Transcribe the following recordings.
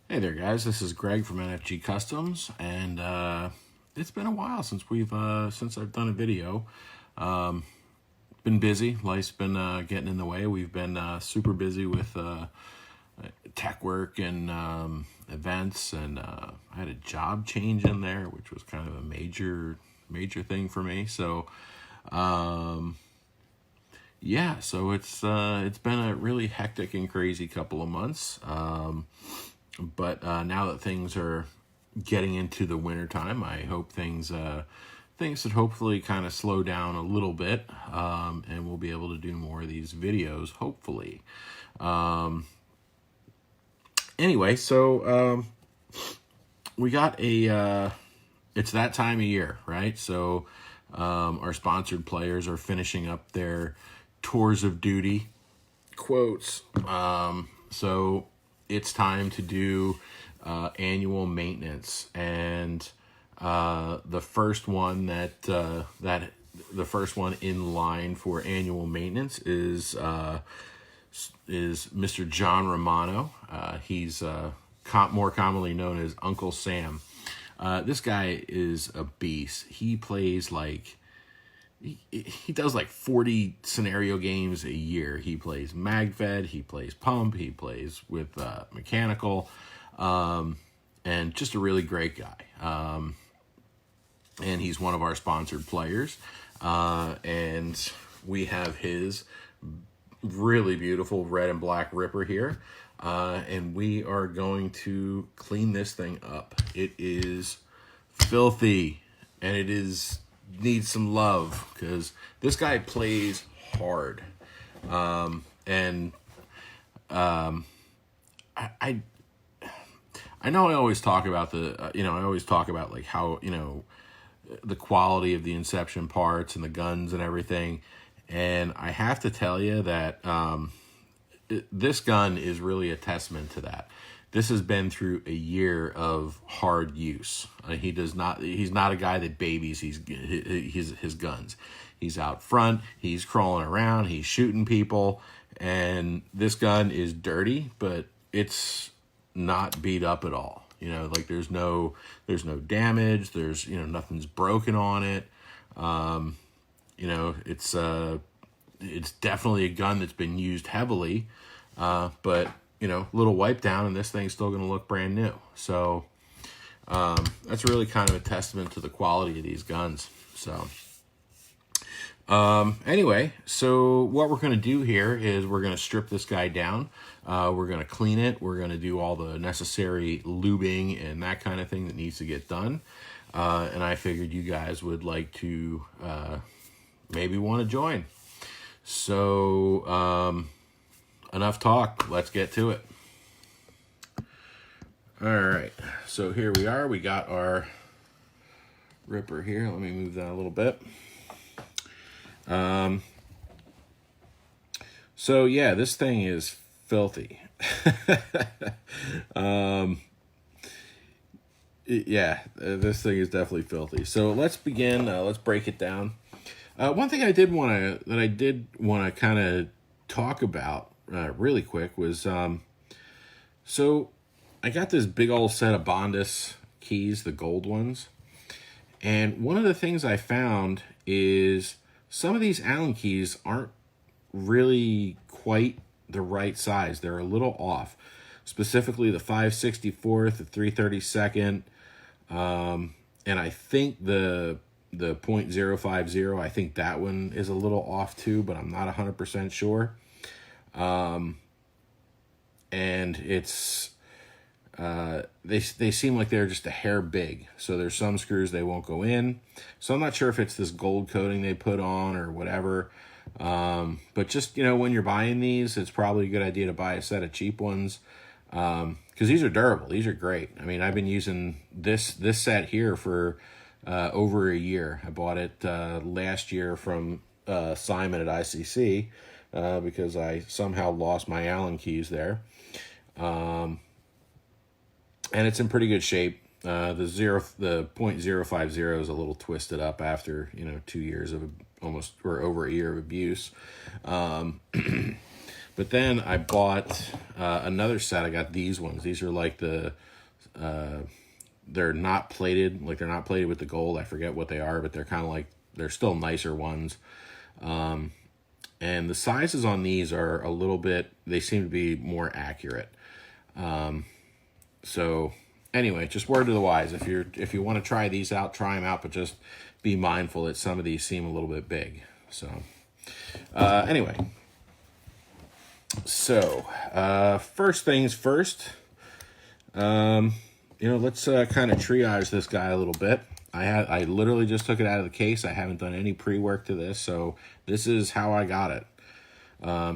Hey there, guys. This is Greg from NFG Customs, and it's been a while since I've done a video. Been busy. Life's been getting in the way. We've been super busy with tech work and events, and I had a job change in there, which was kind of a major thing for me. So, yeah. So it's been a really hectic and crazy couple of months. But now that things are getting into the wintertime, I hope things should hopefully kind of slow down a little bit, and we'll be able to do more of these videos, hopefully. Anyway, so we got it's that time of year, right? So our sponsored players are finishing up their tours of duty quotes. So it's time to do annual maintenance, and the first one the first one in line for annual maintenance is Mr. John Romano. He's more commonly known as Uncle Sam. This guy is a beast. He plays he does like 40 scenario games a year. He plays MagFed, he plays Pump, he plays with Mechanical, and just a really great guy. And he's one of our sponsored players. And we have his really beautiful red and black Ripper here. And we are going to clean this thing up. It is filthy, and needs some love, because this guy plays hard. And I know I always talk about like how, the quality of the Inception parts and the guns and everything. And I have to tell you that this gun is really a testament to that. This has been through a year of hard use. He's not a guy that babies his guns. He's out front, he's crawling around, he's shooting people, and this gun is dirty, but it's not beat up at all. Like there's no damage, there's nothing's broken on it. It's definitely a gun that's been used heavily, but little wipe down and this thing's still going to look brand new. So that's really kind of a testament to the quality of these guns. So anyway, so what we're going to do here is we're going to strip this guy down. We're going to clean it. We're going to do all the necessary lubing and that kind of thing that needs to get done. And I figured you guys would like to maybe want to join. So enough talk. Let's get to it. All right. So here we are. We got our Ripper here. Let me move that a little bit. So yeah, this thing is filthy. This thing is definitely filthy. So let's begin. Let's break it down. One thing I did want to kind of talk about really quick was so I got this big old set of Bondus keys, the gold ones, and one of the things I found is some of these Allen keys aren't really quite the right size. They're a little off, specifically the 5/64th, the 3/32nd, and I think the .050, I think that one is a little off too, but I'm not 100% sure. And it's they seem like they're just a hair big. So there's some screws they won't go in. So I'm not sure if it's this gold coating they put on or whatever. But just, when you're buying these, it's probably a good idea to buy a set of cheap ones. Because these are durable. These are great. I mean, I've been using this set here for over a year. I bought it last year from Simon at ICC because I somehow lost my Allen keys there. And it's in pretty good shape. The .050 is a little twisted up after 2 years of over a year of abuse. But then I bought another set. I got these ones. These are like the, they're not plated, like they're not plated with the gold. I forget what they are, but they're kind of like, they're still nicer ones. And the sizes on these are a little bit, they seem to be more accurate. So anyway, just word to the wise. If you want to try these out, try them out, but just be mindful that some of these seem a little bit big. So anyway, so first things first, let's kind of triage this guy a little bit. I literally just took it out of the case. I haven't done any pre-work to this, so this is how I got it.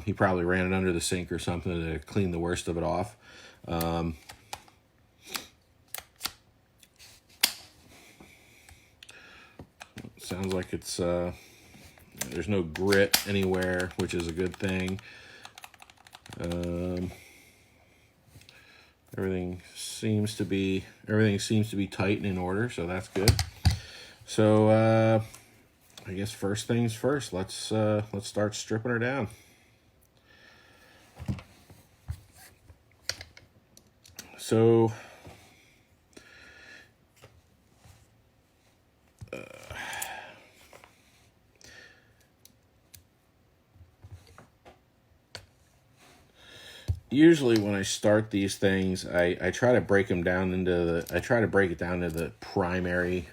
He probably ran it under the sink or something to clean the worst of it off. Sounds like it's there's no grit anywhere, which is a good thing. Everything seems to be tight and in order, so that's good. So I guess first things first, let's start stripping her down. So usually when I start these things, I try to break them down into the primary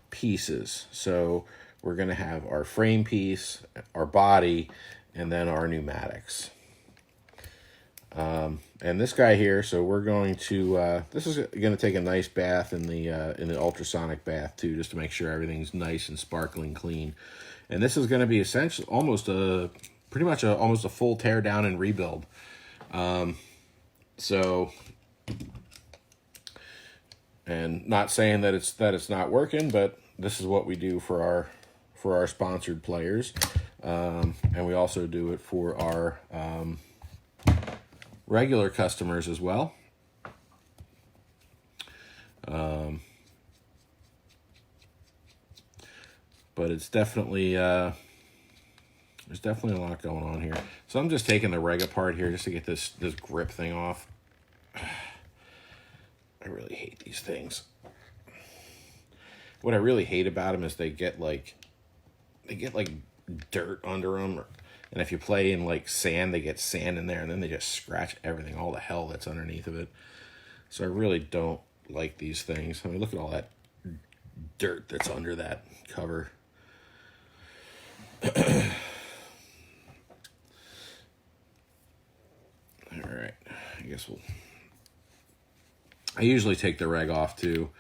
pieces. So we're going to have our frame piece, our body, and then our pneumatics. And this guy here, so we're going to, this is going to take a nice bath in the ultrasonic bath too, just to make sure everything's nice and sparkling clean. And this is going to be essentially almost a full tear down and rebuild. So, and not saying that it's not working, but this is what we do for our sponsored players. And we also do it for our, regular customers as well. But it's definitely, there's definitely a lot going on here. So I'm just taking the reg apart here just to get this grip thing off. I really hate these things. What I really hate about them is they get like dirt under them, and if you play in like sand, they get sand in there, and then they just scratch everything, all the hell that's underneath of it. So I really don't like these things. I mean, look at all that dirt that's under that cover. All right, I guess I usually take the reg off too.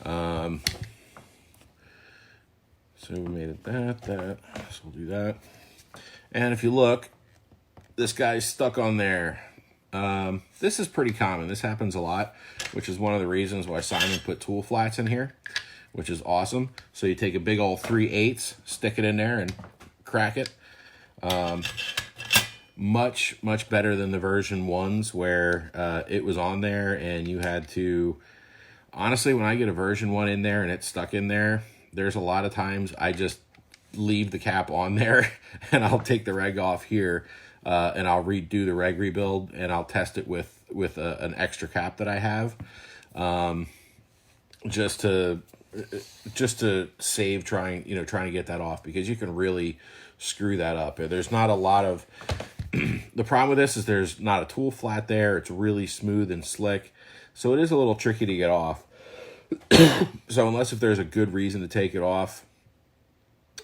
So we made it that, so we'll do that. And if you look, this guy's stuck on there. This is pretty common. This happens a lot, which is one of the reasons why Simon put tool flats in here, which is awesome. So you take a big old 3/8, stick it in there and crack it. Much better than the version 1s where it was on there and you had to, honestly, when I get a version 1 in there and it's stuck in there, there's a lot of times I just leave the cap on there and I'll take the reg off here and I'll redo the reg rebuild and I'll test it with an extra cap that I have, just to save trying to get that off, because you can really screw that up. There's not a lot of the problem with this is there's not a tool flat there. It's really smooth and slick, so it is a little tricky to get off. So unless if there's a good reason to take it off,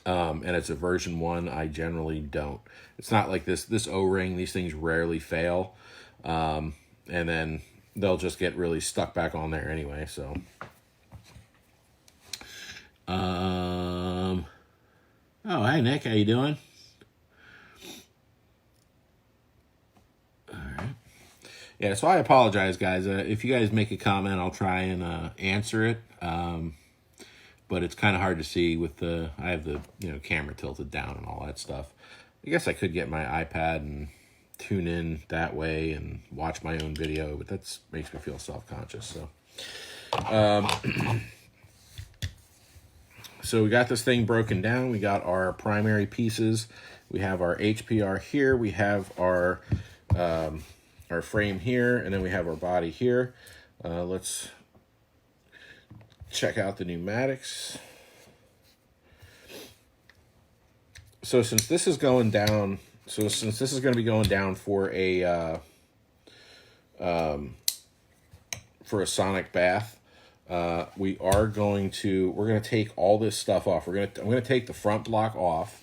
and it's a version 1, I generally don't. It's not like this O-ring. These things rarely fail, and then they'll just get really stuck back on there anyway. So, oh, hi Nick, how you doing? All right. Yeah, so I apologize, guys. If you guys make a comment, I'll try and answer it. But it's kind of hard to see with I have the camera tilted down and all that stuff. I guess I could get my iPad and tune in that way and watch my own video, but that makes me feel self-conscious. So, So we got this thing broken down. We got our primary pieces. We have our HPR here. We have our frame here, and then we have our body here. Let's check out the pneumatics. So since this is going down, since this is going to be going down for a sonic bath, we're going to take all this stuff off. I'm going to take the front block off.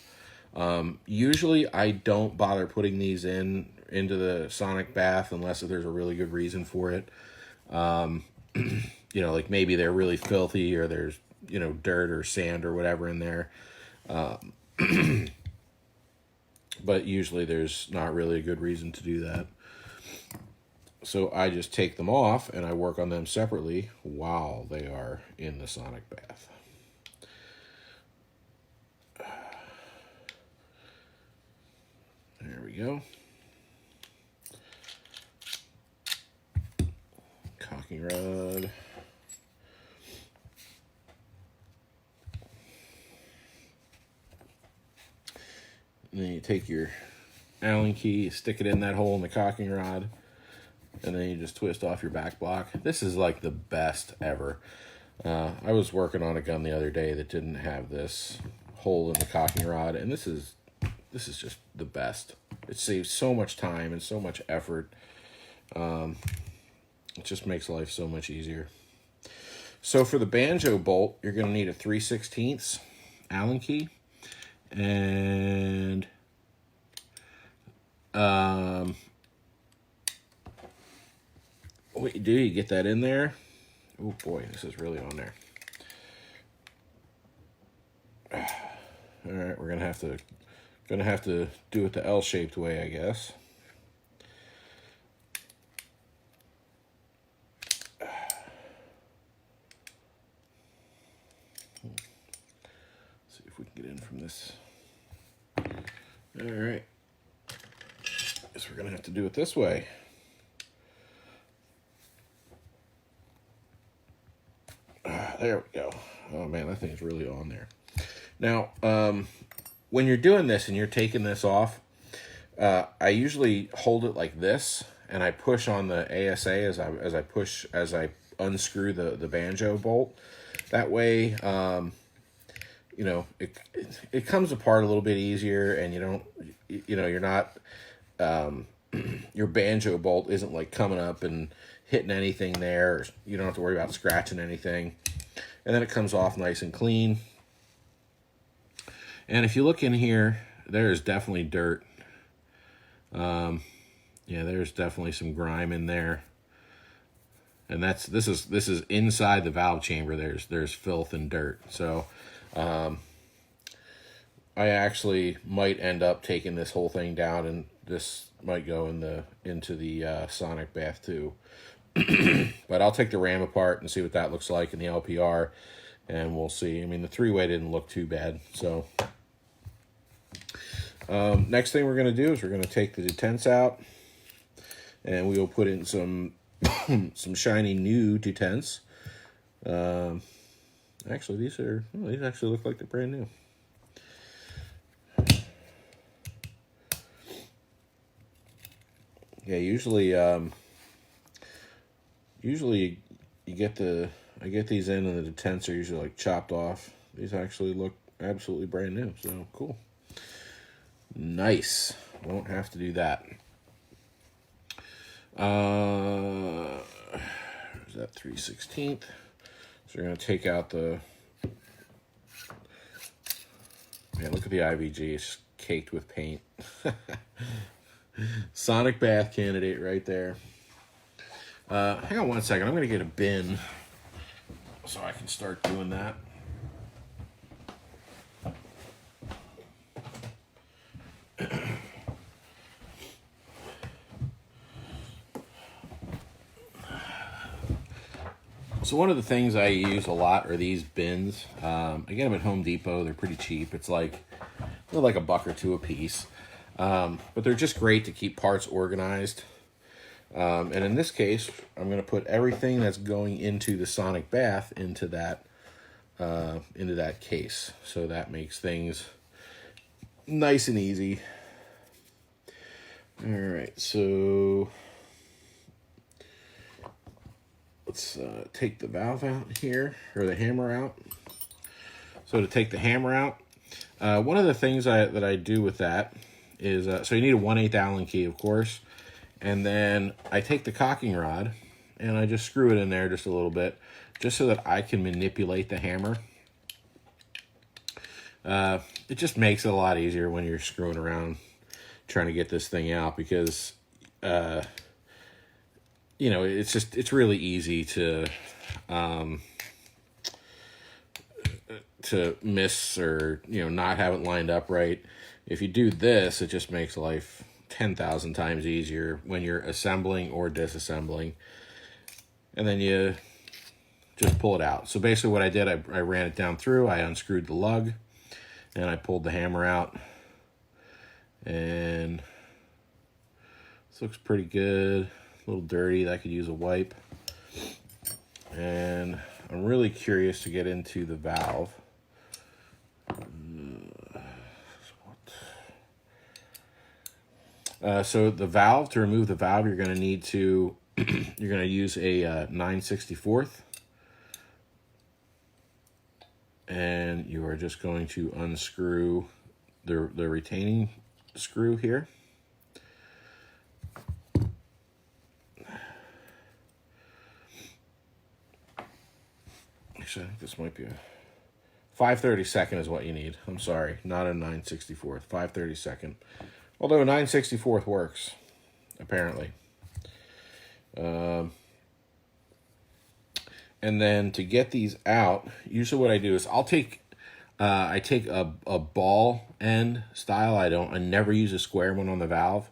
Usually I don't bother putting these into the sonic bath unless there's a really good reason for it. You know, like maybe they're really filthy, or there's, you know, dirt or sand or whatever in there. But usually there's not really a good reason to do that. So I just take them off and I work on them separately while they are in the sonic bath. There we go. Cocking rod. And then you take your Allen key, stick it in that hole in the cocking rod, and then you just twist off your back block. This is like the best ever. I was working on a gun the other day that didn't have this hole in the cocking rod, and this is just the best. It saves so much time and so much effort. It just makes life so much easier. So for the banjo bolt, you're going to need a 3/16 Allen key. And what you do, you get that in there. Oh boy, this is really on there. All right, we're gonna have to do it the L-shaped way, I guess. See if we can get in from this. All right. Guess we're gonna have to do it this way. There we go. Oh man, that thing's really on there. Now, when you're doing this and you're taking this off, I usually hold it like this, and I push on the ASA as I unscrew the banjo bolt. That way, you know, it comes apart a little bit easier, and you're not, your banjo bolt isn't like coming up and hitting anything there. Or you don't have to worry about scratching anything. And then it comes off nice and clean. And if you look in here, there is definitely dirt. Yeah, there's definitely some grime in there. And this is inside the valve chamber. There's filth and dirt. So I actually might end up taking this whole thing down, and this might go into the sonic bath too. But I'll take the RAM apart and see what that looks like in the LPR, and we'll see. I mean, the 3-way didn't look too bad. So next thing we're going to do is we're going to take the detents out, and we will put in some shiny new detents. Actually, these actually look like they're brand new. Yeah, usually I get these in, and the detents are usually like chopped off. These actually look absolutely brand new, so cool. Nice. Won't have to do that. Is that 3/16? So we're gonna take out the. Man, look at the IVG. It's caked with paint. Sonic bath candidate right there. Hang on one second. I'm going to get a bin so I can start doing that. So one of the things I use a lot are these bins. I get them at Home Depot. They're pretty cheap. They're like $1 or $2 a piece. But they're just great to keep parts organized. And in this case, I'm going to put everything that's going into the sonic bath into that into that case. So that makes things nice and easy. All right, so let's take the valve out here, or the hammer out. So to take the hammer out, one of the things that I do with that is, so you need a 1/8 Allen key, of course, and then I take the cocking rod and I just screw it in there just a little bit, just so that I can manipulate the hammer. It just makes it a lot easier when you're screwing around trying to get this thing out, because you know, it's really easy to miss, or, you know, not have it lined up right. If you do this, it just makes life 10,000 times easier when you're assembling or disassembling. And then you just pull it out. So basically what I did, I ran it down through, I unscrewed the lug, and I pulled the hammer out. And this looks pretty good. A little dirty, that could use a wipe. And I'm really curious to get into the valve. So the valve, to remove the valve, you're going to need to, you're going to use a 9/64. And you are just going to unscrew the retaining screw here. Actually, I think this might be a 5/32 is what you need. I'm sorry, not a 9/64. 5/32. Although a 9/64 works, apparently. And then to get these out, usually what I do is I take a ball end style. I never use a square one on the valve,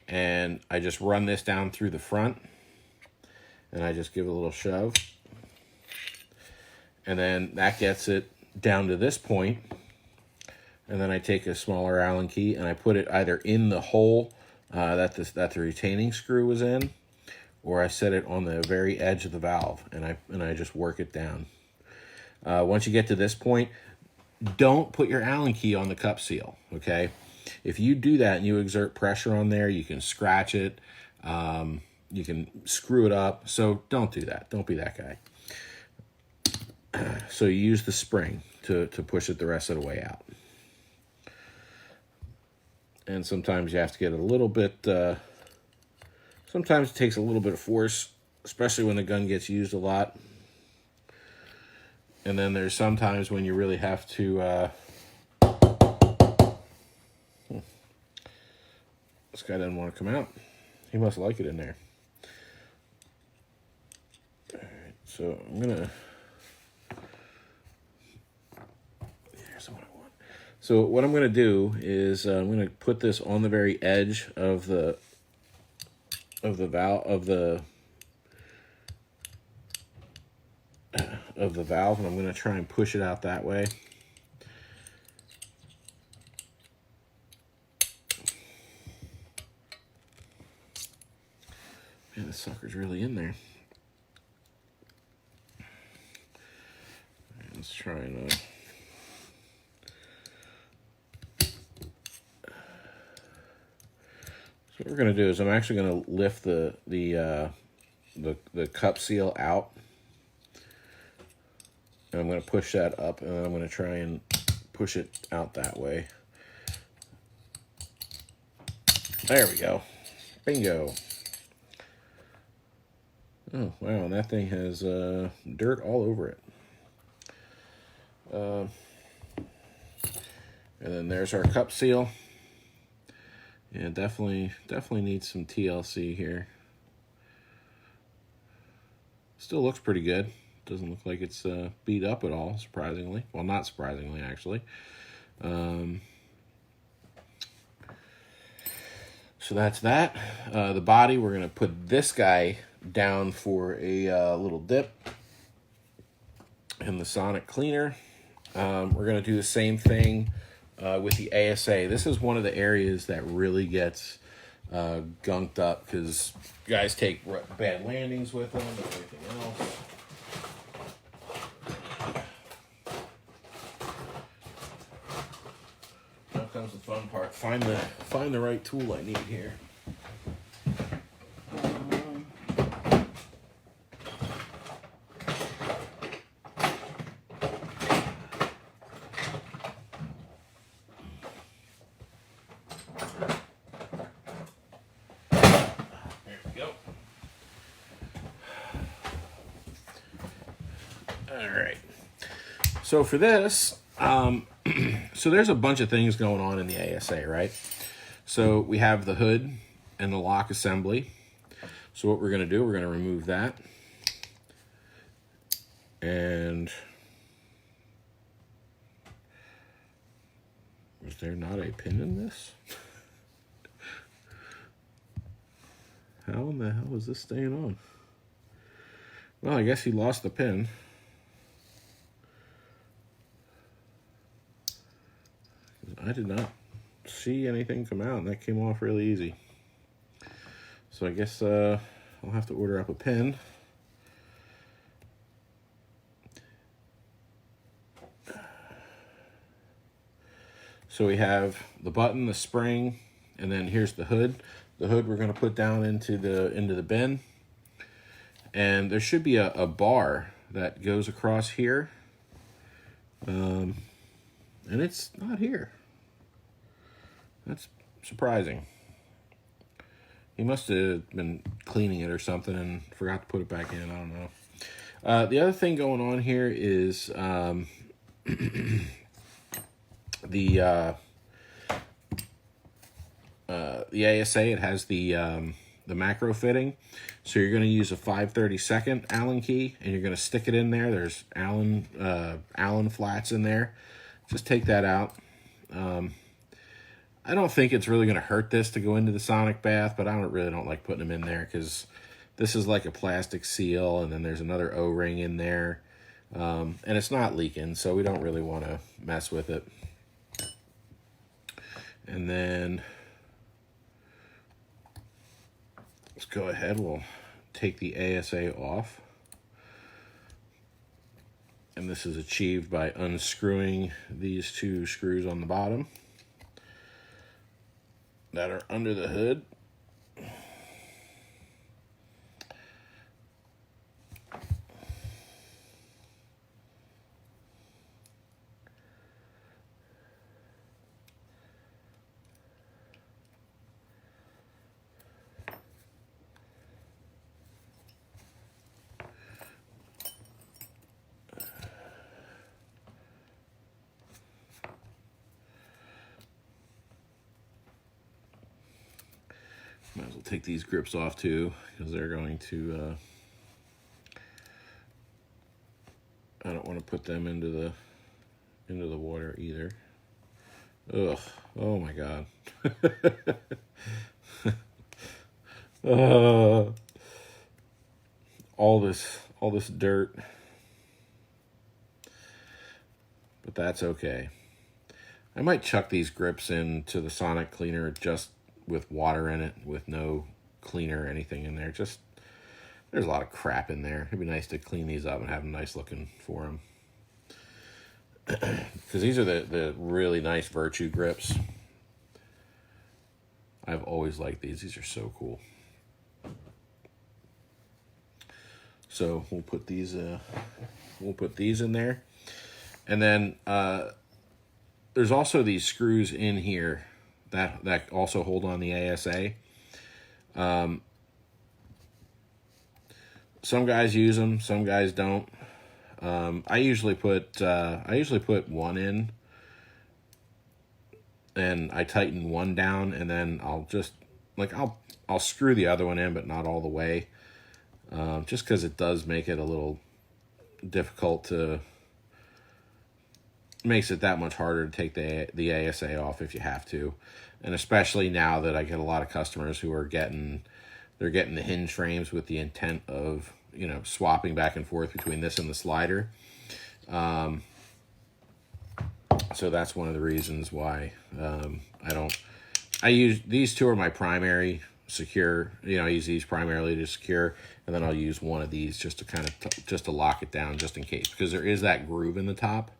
and I just run this down through the front, and I just give it a little shove, and then that gets it down to this point. And then I take a smaller Allen key and I put it either in the hole that the retaining screw was in, or I set it on the very edge of the valve, and I just work it down. Once you get to this point, don't put your Allen key on the cup seal, okay? If you do that and you exert pressure on there, you can scratch it, you can screw it up, so don't do that. Don't be that guy. So you use the spring to push it the rest of the way out. And sometimes you have to get a little bit, sometimes it takes a little bit of force, especially when the gun gets used a lot. And then there's sometimes when you really have to, this guy doesn't want to come out. He must like it in there. All right, so I'm going to, so what I'm going to do is I'm going to put this on the very edge of the valve and I'm going to try and push it out that way. Man, this sucker's really in there. All right, let's try and what we're going to do is I'm actually going to lift the cup seal out, and I'm going to push that up, and then I'm going to try and push it out that way. There we go. Bingo. Oh, wow, and that thing has dirt all over it. And then there's our cup seal. Yeah, definitely needs some TLC here. Still looks pretty good. Doesn't look like it's beat up at all, surprisingly. Well, not surprisingly, actually. So that's that. The body, we're going to put this guy down for a little dip in the sonic cleaner. We're going to do the same thing with the ASA. This is one of the areas that really gets gunked up because guys take bad landings with them and everything else. find the right tool I need here. There we go. All right. So for this, so there's a bunch of things going on in the ASA, right? So we have the hood and the lock assembly. So what we're going to do, we're going to remove that. And is there not a pin in this? How in the hell is this staying on? Well, I guess he lost the pin. I did not see anything come out, and that came off really easy. So I guess I'll have to order up a pin. So we have the button, the spring, and then here's the hood. The hood we're going to put down into the bin. And there should be a bar that goes across here. And it's not here. That's surprising. He must have been cleaning it or something and forgot to put it back in. I don't know. The other thing going on here is the ASA. It has the macro fitting. So you're going to use a 5/32 Allen key, and you're going to stick it in there. There's Allen flats in there. Just take that out. I don't think it's really going to hurt this to go into the sonic bath, but I really don't like putting them in there because this is like a plastic seal, and then there's another O-ring in there, and it's not leaking, so we don't really want to mess with it. And then let's go ahead. We'll take the ASA off. And this is achieved by unscrewing these two screws on the bottom that are under the hood. Might as well take these grips off too, because they're going to, I don't want to put them into the water either. Ugh, oh my God. All this dirt. But that's okay. I might chuck these grips into the sonic cleaner just with water in it, with no cleaner or anything in there. Just, there's a lot of crap in there. It'd be nice to clean these up and have them nice looking for them. Because these are the really nice Virtue grips. I've always liked these. These are so cool. So we'll put these in there. And then there's also these screws in here that also hold on the ASA. Some guys use them, some guys don't. I usually put one in, and I tighten one down, and then I'll screw the other one in, but not all the way, just because it does make it a little difficult to. Makes it that much harder to take the ASA off if you have to, and especially now that I get a lot of customers who are getting the hinge frames with the intent of swapping back and forth between this and the slider. So that's one of the reasons why I use these two are my primary secure. I use these primarily to secure, and then I'll use one of these just to just to lock it down just in case, because there is that groove in the top.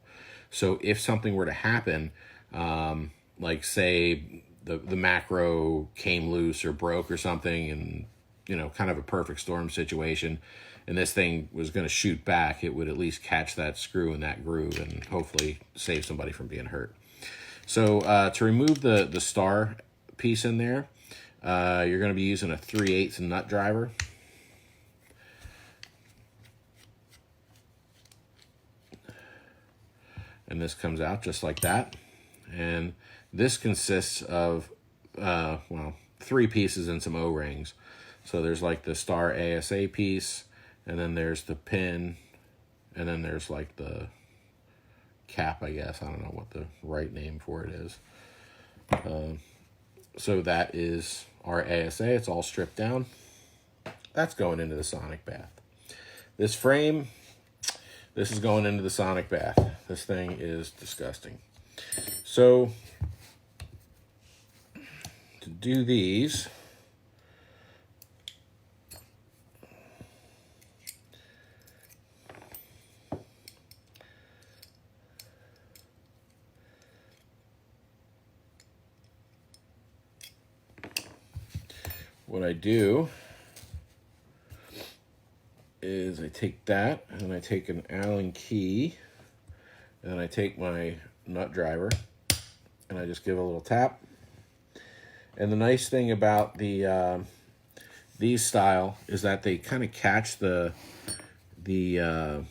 So if something were to happen, like say the macro came loose or broke or something, and kind of a perfect storm situation, and this thing was going to shoot back, it would at least catch that screw in that groove and hopefully save somebody from being hurt. So to remove the star piece in there, you're going to be using a 3/8 nut driver. And this comes out just like that. And this consists of, 3 pieces and some O-rings. So there's like the star ASA piece, and then there's the pin, and then there's like the cap, I guess. I don't know what the right name for it is. So that is our ASA. It's all stripped down. That's going into the sonic bath. This frame, this is going into the sonic bath. This thing is disgusting. So to do these, what I do is I take that, and I take an Allen key, and I take my nut driver, and I just give it a little tap. And the nice thing about the these style is that they kind of catch the little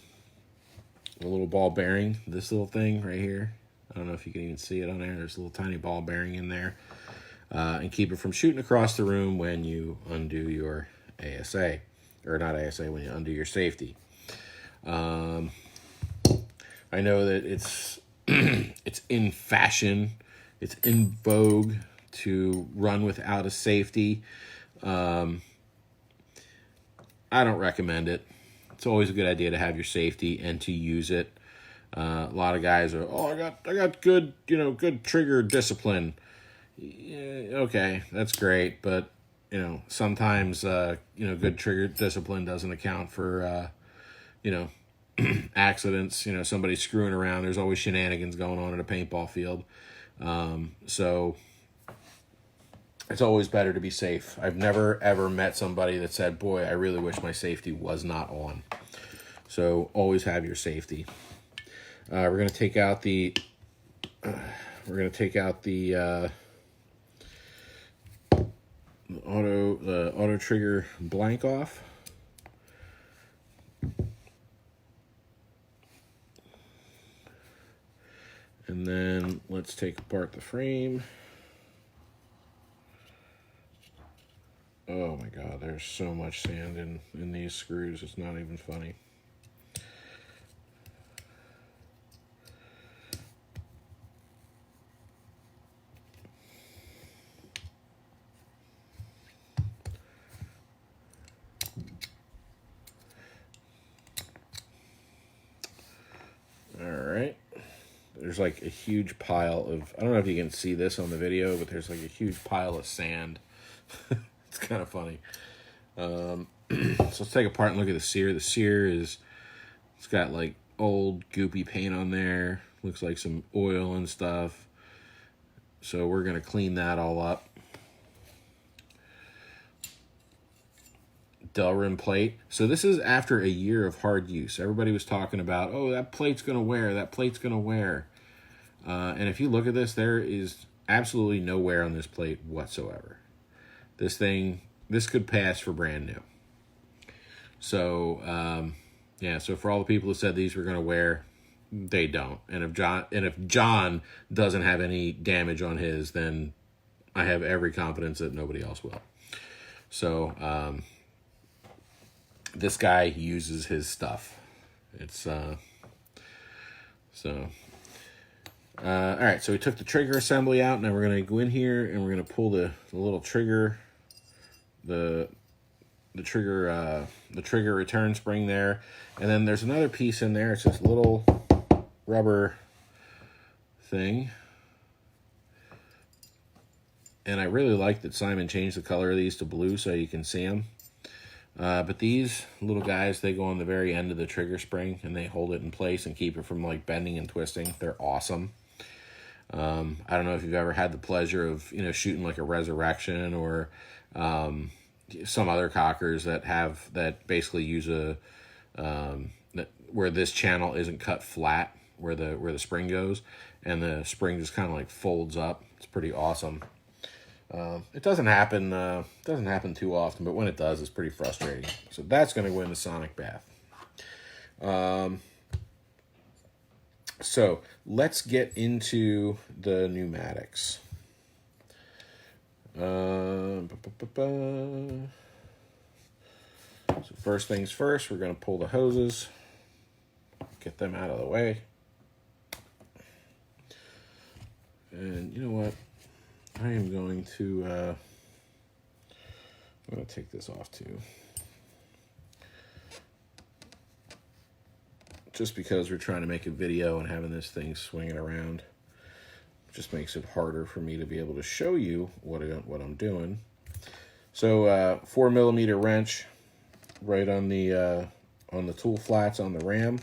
ball bearing, this little thing right here. I don't know if you can even see it on there. There's a little tiny ball bearing in there, and keep it from shooting across the room when you undo your ASA. Or not ASA, when you undo your safety. I know that it's it's in fashion, it's in vogue to run without a safety. I don't recommend it. It's always a good idea to have your safety and to use it. A lot of guys are, I got good, good trigger discipline. Yeah, okay, that's great, but sometimes, good trigger discipline doesn't account for, accidents, somebody screwing around. There's always shenanigans going on at a paintball field. So it's always better to be safe. I've never, ever met somebody that said, boy, I really wish my safety was not on. So always have your safety. We're going to take out the, the auto trigger blank off. And then let's take apart the frame. Oh my God, there's so much sand in these screws, it's not even funny. There's like a huge pile of, I don't know if you can see this on the video, but there's like a huge pile of sand. It's kind of funny. So let's take apart and look at the sear. The sear it's got like old goopy paint on there. Looks like some oil and stuff. So we're going to clean that all up. Delrin plate. So this is after a year of hard use. Everybody was talking about, oh, that plate's going to wear, that plate's going to wear. And if you look at this, there is absolutely no wear on this plate whatsoever. This could pass for brand new. So, so for all the people who said these were going to wear, they don't. And if John doesn't have any damage on his, then I have every confidence that nobody else will. So, this guy uses his stuff. It's all right, so we took the trigger assembly out. Now we're going to go in here and we're going to pull the little trigger, the trigger return spring there. And then there's another piece in there. It's this little rubber thing. And I really like that Simon changed the color of these to blue so you can see them. But these little guys, they go on the very end of the trigger spring and they hold it in place and keep it from like bending and twisting. They're awesome. I don't know if you've ever had the pleasure of, you know, shooting like a Resurrection or some other cockers that basically use where this channel isn't cut flat where the spring goes, and the spring just kind of like folds up. It's pretty awesome. It doesn't happen too often, but when it does, it's pretty frustrating. So that's going to win the Sonic Bath. So let's get into the pneumatics. So first things first, we're going to pull the hoses, get them out of the way. And you know what? I am going to I'm going to take this off too. Just because we're trying to make a video and having this thing swinging around just makes it harder for me to be able to show you what I'm doing. So 4mm wrench right on the tool flats on the ram.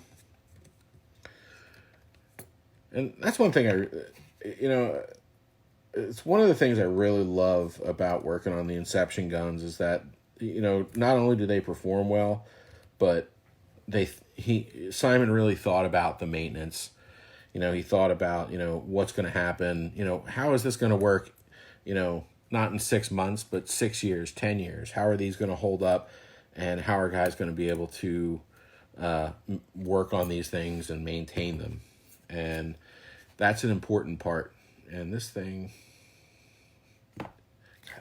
And that's one thing it's one of the things I really love about working on the Inception guns is that, you know, not only do they perform well, but Simon really thought about the maintenance. You know, he thought about, you know, what's going to happen, you know, how is this going to work, you know, not in 6 months, but 6 years, 10 years. How are these going to hold up, and how are guys going to be able to work on these things and maintain them? And that's an important part. And this thing, God,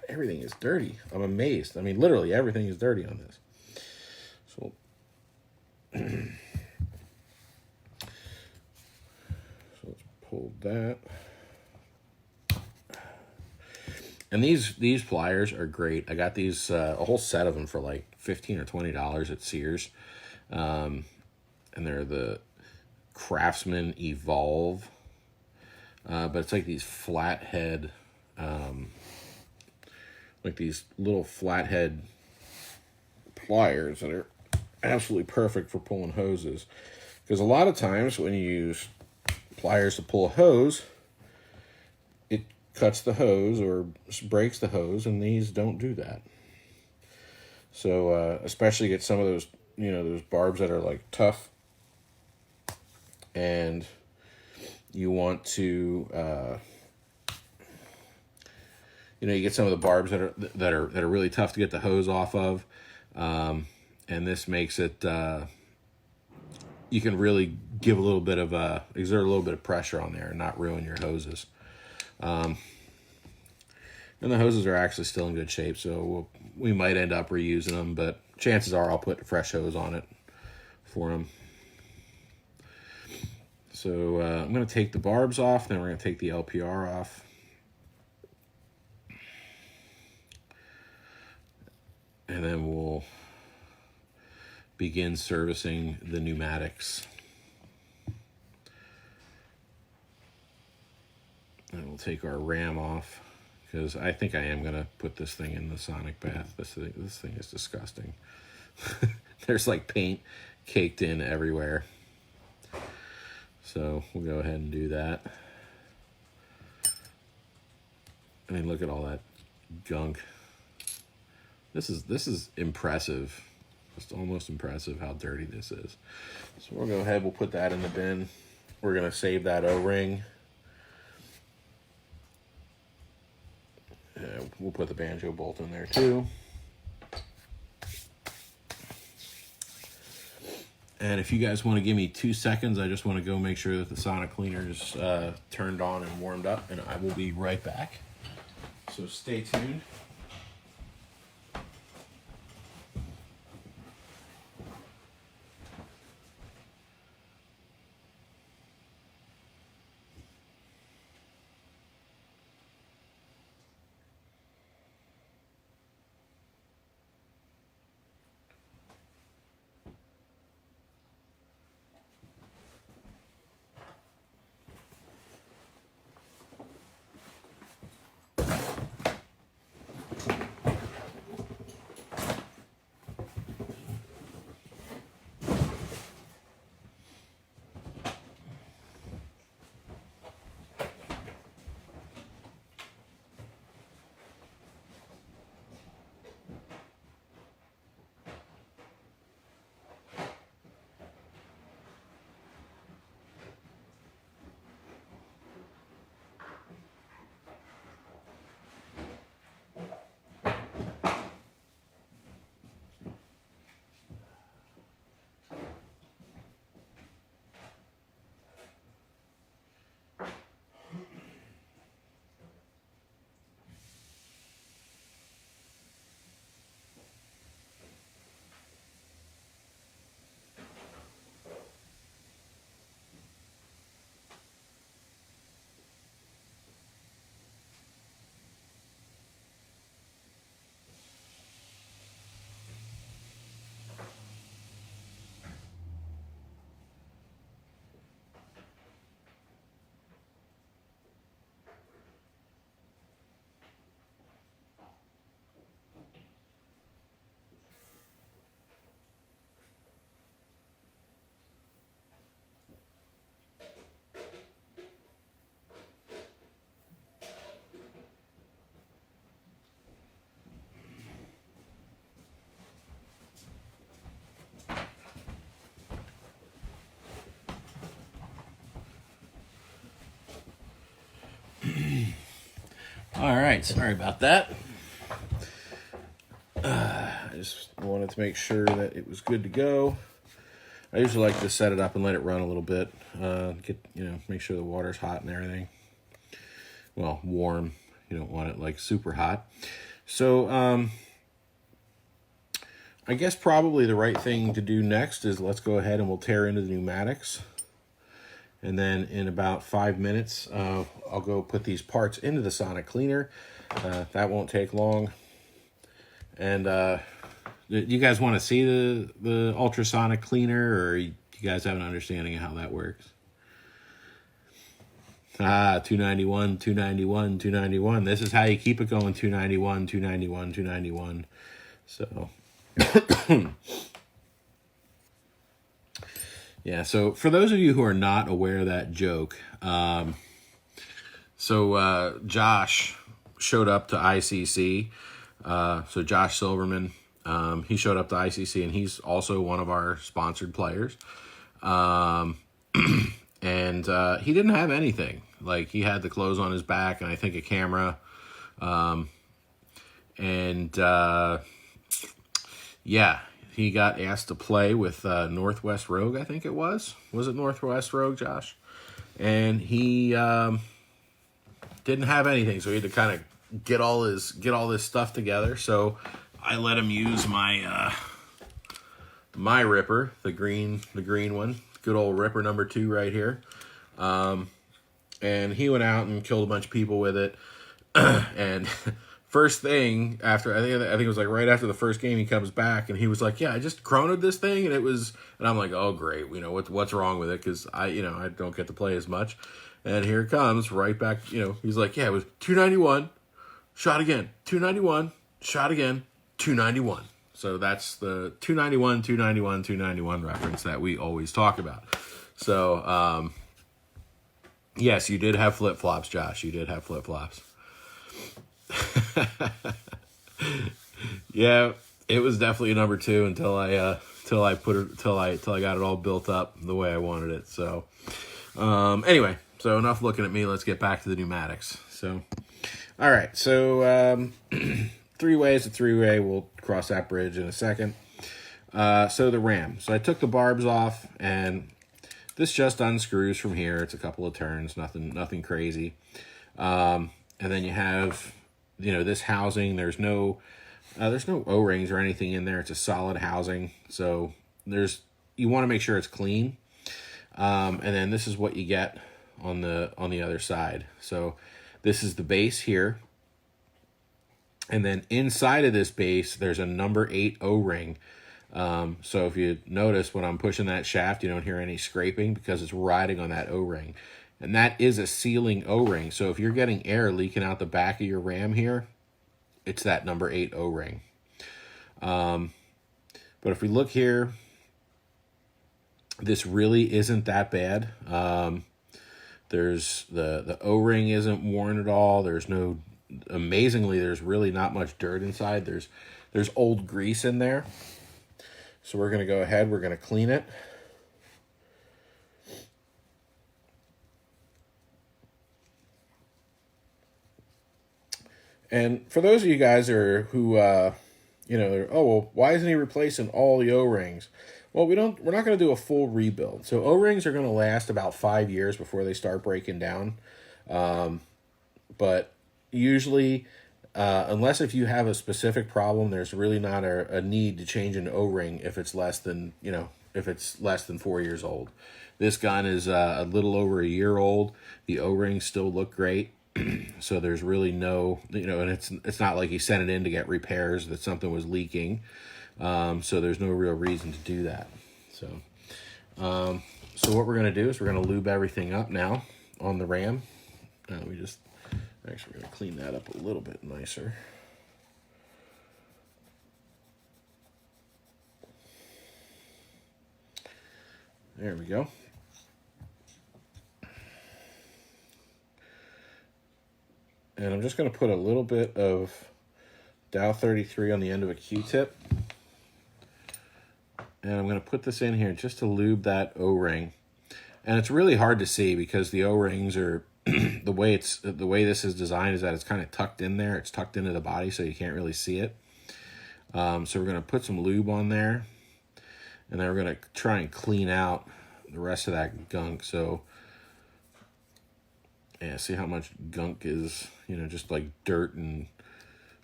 everything is dirty. I'm amazed. I mean, literally everything is dirty on this. So so let's pull that. And these pliers are great. I got these a whole set of them for like $15 or $20 at Sears, and they're the Craftsman Evolve, but it's like these flathead, like these little flathead pliers that are absolutely perfect for pulling hoses. Because a lot of times when you use pliers to pull a hose, it cuts the hose or breaks the hose, and these don't do that. So especially get some of those, you know, those barbs that are like tough, and you want to you know, you get some of the barbs that are really tough to get the hose off of, and this makes it you can really give a little bit of exert a little bit of pressure on there and not ruin your hoses. And the hoses are actually still in good shape, so we might end up reusing them, but chances are I'll put fresh hose on it for them. So I'm going to take the barbs off, then we're going to take the LPR off. And then we'll begin servicing the pneumatics. And we'll take our ram off, because I think I am going to put this thing in the Sonic Bath. This thing is disgusting. There's like paint caked in everywhere. So we'll go ahead and do that. I mean, look at all that gunk. This is impressive. It's almost impressive how dirty this is. So we'll go ahead, we'll put that in the bin. We're going to save that O-ring. We'll put the banjo bolt in there too. And if you guys want to give me 2 seconds, I just want to go make sure that the Sonic cleaner is turned on and warmed up, and I will be right back. So stay tuned. All right, sorry about that. I just wanted to make sure that it was good to go. I usually like to set it up and let it run a little bit. Make sure the water's hot and everything. Well, warm. You don't want it like super hot. So, I guess probably the right thing to do next is let's go ahead and we'll tear into the pneumatics. And then in about 5 minutes, I'll go put these parts into the sonic cleaner. That won't take long. And you guys want to see the ultrasonic cleaner, or you guys have an understanding of how that works? 291, 291, 291. This is how you keep it going, 291, 291, 291. So, yeah, so for those of you who are not aware of that joke, Josh showed up to ICC. So Josh Silverman, he showed up to ICC, and he's also one of our sponsored players. And he didn't have anything. Like, he had the clothes on his back and I think a camera. He got asked to play with Northwest Rogue, I think it was. Was it Northwest Rogue, Josh? And he didn't have anything, so he had to kind of get all this stuff together. So I let him use my my Ripper, the green one, good old Ripper number 2 right here. And he went out and killed a bunch of people with it. And first thing after, I think it was like right after the first game, he comes back and he was like, "Yeah, I just chronoed this thing," and I'm like, "Oh great, what's wrong with it?" Because I don't get to play as much. And here it comes right back. He's like, "Yeah, it was 291, shot again, 291, shot again, 291." So that's the 291, 291, 291 reference that we always talk about. So, yes, you did have flip-flops, Josh. You did have flip-flops. Yeah, it was definitely a number 2 until I got it all built up the way I wanted it. So, anyway, so enough looking at me. Let's get back to the pneumatics. So, all right. So, 3 ways, a 3-way. We'll cross that bridge in a second. So the ram. So I took the barbs off, and this just unscrews from here. It's a couple of turns, nothing crazy. And then you have, this housing. There's no O-rings or anything in there. It's a solid housing. So you want to make sure it's clean. And then this is what you get on the other side. So this is the base here. And then inside of this base, there's a number 8 O-ring. So if you notice when I'm pushing that shaft, you don't hear any scraping because it's riding on that O-ring. And that is a sealing O-ring. So if you're getting air leaking out the back of your ram here, it's that number 8 O-ring. But if we look here, this really isn't that bad. There's the O-ring isn't worn at all. Amazingly, there's really not much dirt inside. There's old grease in there. So we're going to go ahead, we're going to clean it. And for those of you guys who oh, well, why isn't he replacing all the O-rings? Well, we're not going to do a full rebuild. So O-rings are going to last about 5 years before they start breaking down. But usually, unless if you have a specific problem, there's really not a need to change an O-ring if it's less than 4 years old. This gun is a little over a year old. The O-rings still look great. So there's really no, and it's not like he sent it in to get repairs that something was leaking. So there's no real reason to do that. So what we're going to do is we're going to lube everything up now on the ram. We're going to clean that up a little bit nicer. There we go. And I'm just going to put a little bit of Dow 33 on the end of a Q-tip. And I'm going to put this in here just to lube that O-ring. And it's really hard to see because the O-rings are, the way this is designed is that it's kind of tucked in there. It's tucked into the body, so you can't really see it. So we're going to put some lube on there, and then we're going to try and clean out the rest of that gunk. So yeah, see how much gunk is, just like dirt and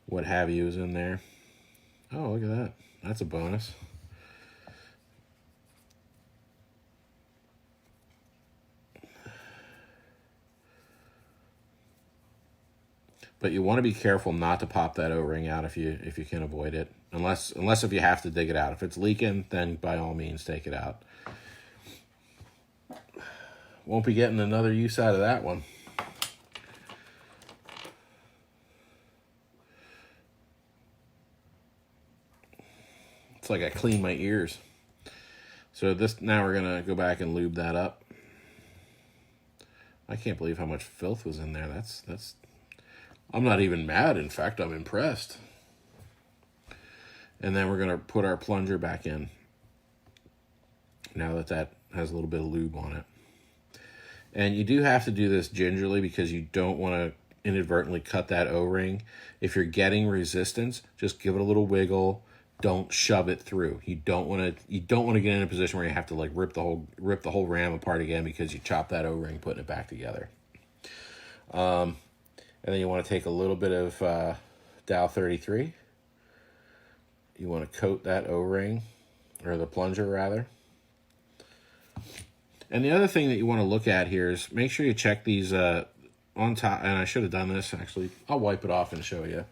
what have you is in there. Oh, look at that. That's a bonus. But you want to be careful not to pop that O-ring out if you can avoid it. Unless if you have to dig it out. If it's leaking, then by all means take it out. Won't be getting another use out of that one. It's like I clean my ears. So now we're gonna go back and lube that up. I can't believe how much filth was in there. That's I'm not even mad. In fact, I'm impressed. And then we're going to put our plunger back in. Now that has a little bit of lube on it. And you do have to do this gingerly because you don't want to inadvertently cut that O-ring. If you're getting resistance, just give it a little wiggle. Don't shove it through. You don't want to get in a position where you have to like rip the whole ram apart again because you chopped that O-ring putting it back together. And then you want to take a little bit of Dow 33. You want to coat that O-ring, or the plunger rather. And the other thing that you want to look at here is make sure you check these on top. And I should have done this actually. I'll wipe it off and show you.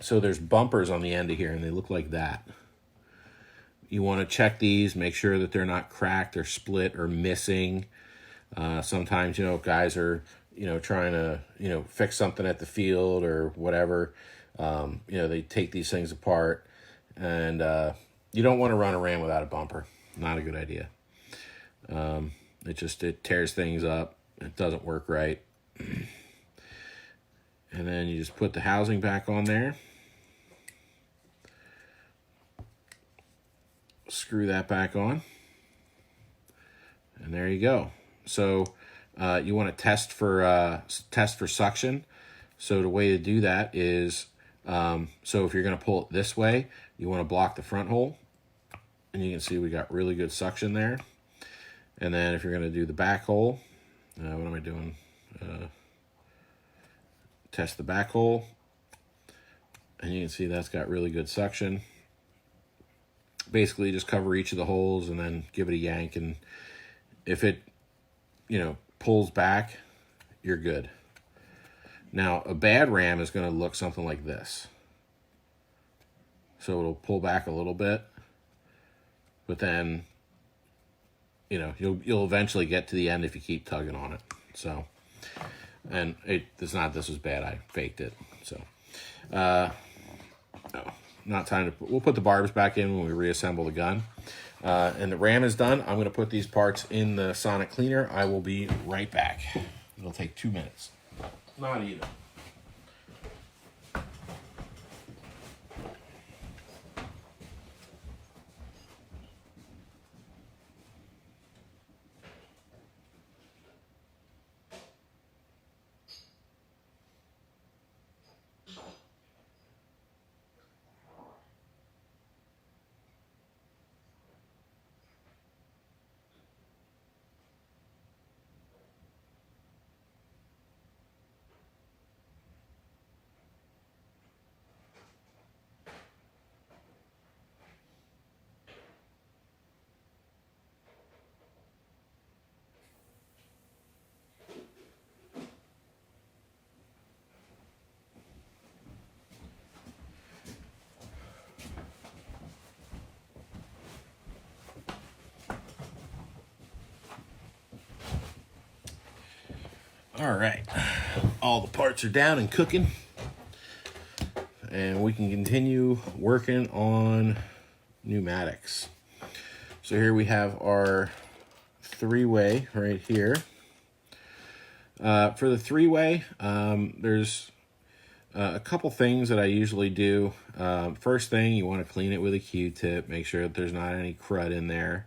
So there's bumpers on the end of here, and they look like that. You want to check these, make sure that they're not cracked or split or missing. Sometimes, guys are, trying to, fix something at the field or whatever. They take these things apart, and you don't want to run a ram without a bumper. Not a good idea. It tears things up. It doesn't work right. And then you just put the housing back on there. Screw that back on. And there you go. So you want to test for suction. So the way to do that is, so if you're going to pull it this way, you want to block the front hole. And you can see we got really good suction there. And then if you're going to do the back hole, what am I doing? Test the back hole. And you can see that's got really good suction. Basically just cover each of the holes and then give it a yank. And if it, pulls back, you're good. Now, a bad ram is going to look something like this. So it'll pull back a little bit, but then, you'll eventually get to the end if you keep tugging on it. So, and this was bad. I faked it. So, not time to. We'll put the barbs back in when we reassemble the gun. And the ram is done. I'm going to put these parts in the sonic cleaner. I will be right back. It'll take 2 minutes. Not even. All right, all the parts are down and cooking, and we can continue working on pneumatics. So here we have our three-way right here. For the three-way, there's a couple things that I usually do. First thing, you want to clean it with a Q-tip, make sure that there's not any crud in there.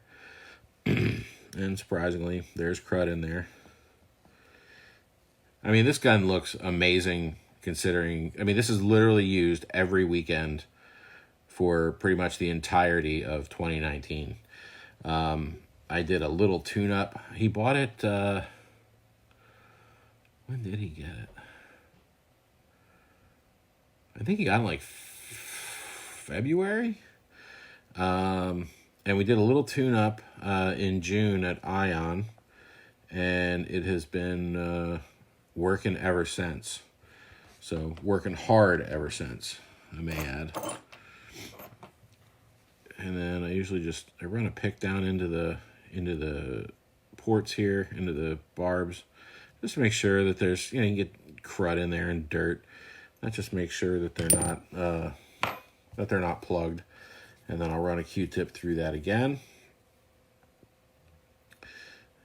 And surprisingly, there's crud in there. I mean, this gun looks amazing considering, I mean, this is literally used every weekend for pretty much the entirety of 2019. I did a little tune-up. He bought it, when did he get it? I think he got it like February. And we did a little tune-up in June at Ion, and it has been working ever since. So working hard ever since, I may add. And then I usually I run a pick down into the ports here, into the barbs, just to make sure that there's, you can get crud in there and dirt. That just makes sure that they're not plugged. And then I'll run a Q-tip through that again.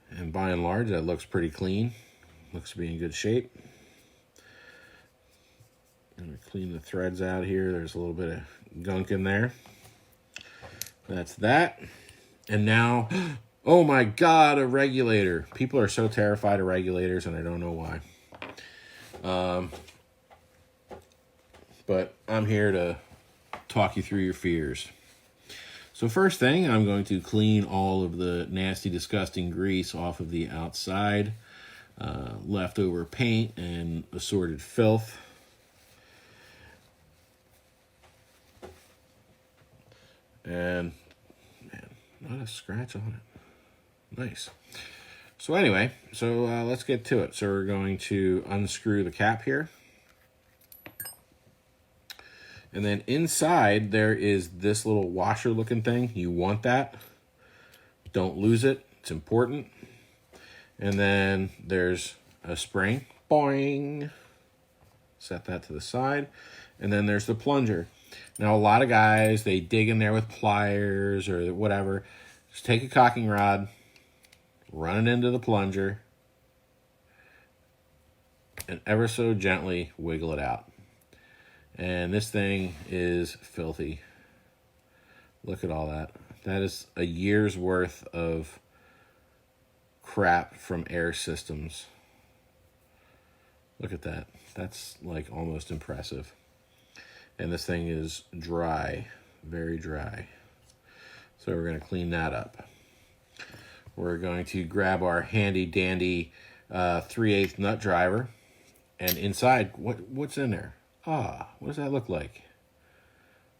And by and large, that looks pretty clean. Looks to be in good shape. I'm going to clean the threads out here. There's a little bit of gunk in there. That's that. And now, oh my God, a regulator. People are so terrified of regulators, and I don't know why. But I'm here to talk you through your fears. So first thing, I'm going to clean all of the nasty, disgusting grease off of the outside, leftover paint and assorted filth. And, man, not a scratch on it. Nice. So anyway, let's get to it. So we're going to unscrew the cap here. And then inside there is this little washer looking thing. You want that. Don't lose it. It's important. And then there's a spring. Boing. Set that to the side. And then there's the plunger. Now, a lot of guys, they dig in there with pliers or whatever. Just take a caulking rod, run it into the plunger, and ever so gently wiggle it out. And this thing is filthy. Look at all that. That is a year's worth of crap from air systems. Look at that. That's like almost impressive. And this thing is dry, very dry. So we're going to clean that up. We're going to grab our handy dandy 3/8 nut driver. And inside, what's in there? What does that look like?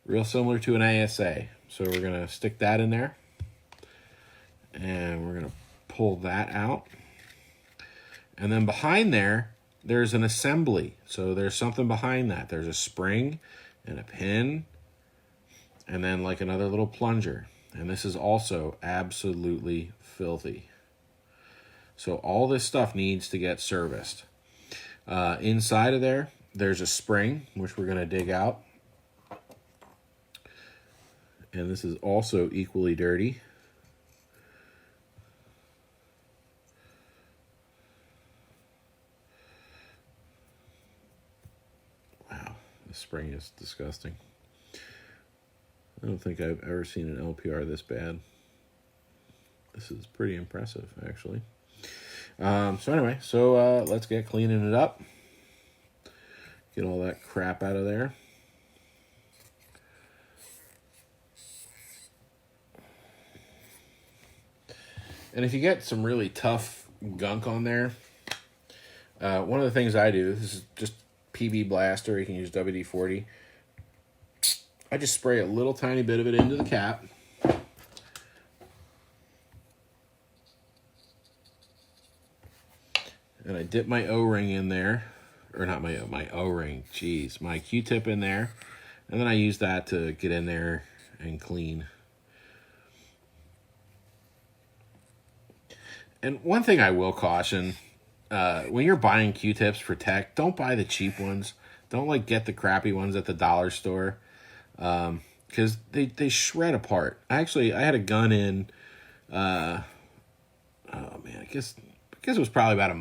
Real similar to an ASA. So we're going to stick that in there. And we're going to pull that out. And then behind there, there's an assembly. So there's something behind that. There's a spring and a pin. And then like another little plunger. And this is also absolutely filthy. So all this stuff needs to get serviced. Inside of there, there's a spring, which we're going to dig out. And this is also equally dirty. Wow, this spring is disgusting. I don't think I've ever seen an LPR this bad. This is pretty impressive, actually. So anyway, let's get cleaning it up. Get all that crap out of there. And if you get some really tough gunk on there, one of the things I do, this is just PB Blast, or you can use WD-40. I just spray a little tiny bit of it into the cap. And I dip my O-ring in there. Or not my O-ring. Jeez. My Q-tip in there. And then I use that to get in there and clean. And one thing I will caution, when you're buying Q-tips for tech, don't buy the cheap ones. Don't get the crappy ones at the dollar store. Because they shred apart. I had a gun in, I guess it was probably about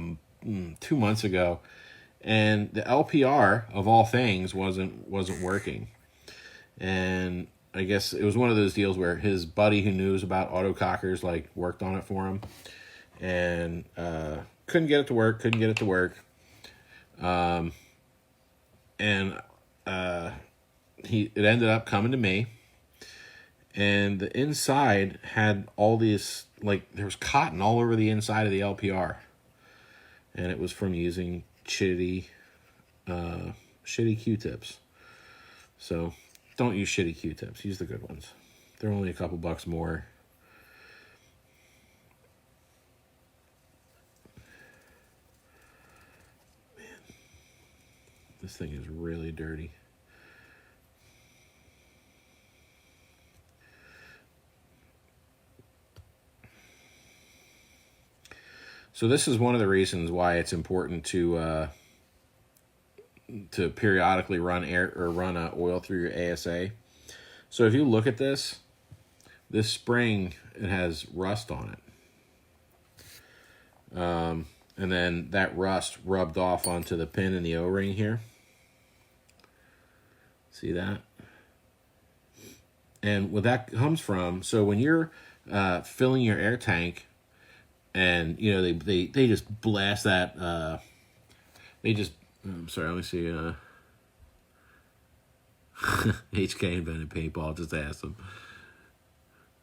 2 months ago, and the LPR of all things wasn't working, and I guess it was one of those deals where his buddy who knows about autocockers like worked on it for him, and couldn't get it to work. And it ended up coming to me, and the inside had all these, like, there was cotton all over the inside of the LPR, and it was from using shitty Q-tips. So don't use shitty Q-tips. Use the good ones. They're only a couple bucks more. Man, this thing is really dirty. So this is one of the reasons why it's important to periodically run air or run oil through your ASA. So if you look at this spring, it has rust on it, and then that rust rubbed off onto the pin in the O-ring here. See that? And what that comes from, so when you're filling your air tank, and you know they just blast that. I'm sorry. Let me see. HK invented paintball. Just ask them.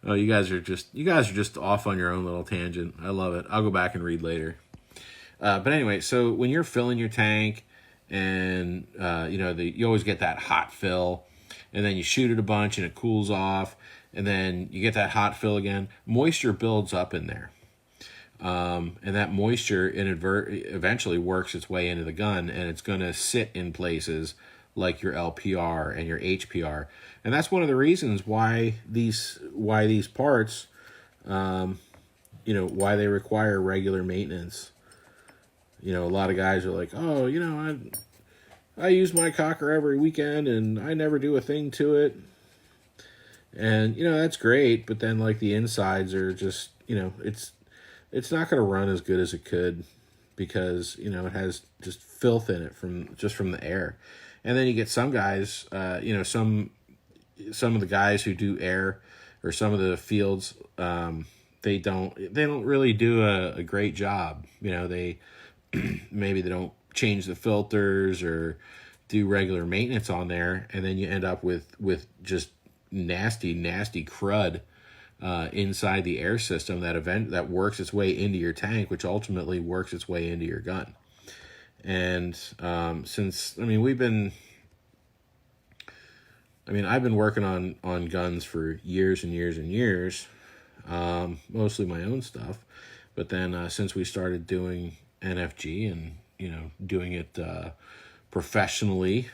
Oh, you guys are just off on your own little tangent. I love it. I'll go back and read later. But anyway, so when you're filling your tank, and you always get that hot fill, and then you shoot it a bunch and it cools off, and then you get that hot fill again. Moisture builds up in there. And that moisture eventually works its way into the gun, and it's going to sit in places like your LPR and your HPR, and that's one of the reasons why these parts, why they require regular maintenance. A lot of guys are like, oh, I use my cocker every weekend and I never do a thing to it, and that's great, but then like the insides are just it's not going to run as good as it could because, it has just filth in it from the air. And then you get some guys, some of the guys who do air, or some of the fields, they don't really do a great job. Maybe they don't change the filters or do regular maintenance on there. And then you end up with just nasty crud inside the air system that works its way into your tank, which ultimately works its way into your gun. And I've been working on guns for years and years and years, mostly my own stuff. But then since we started doing NFG and doing it professionally,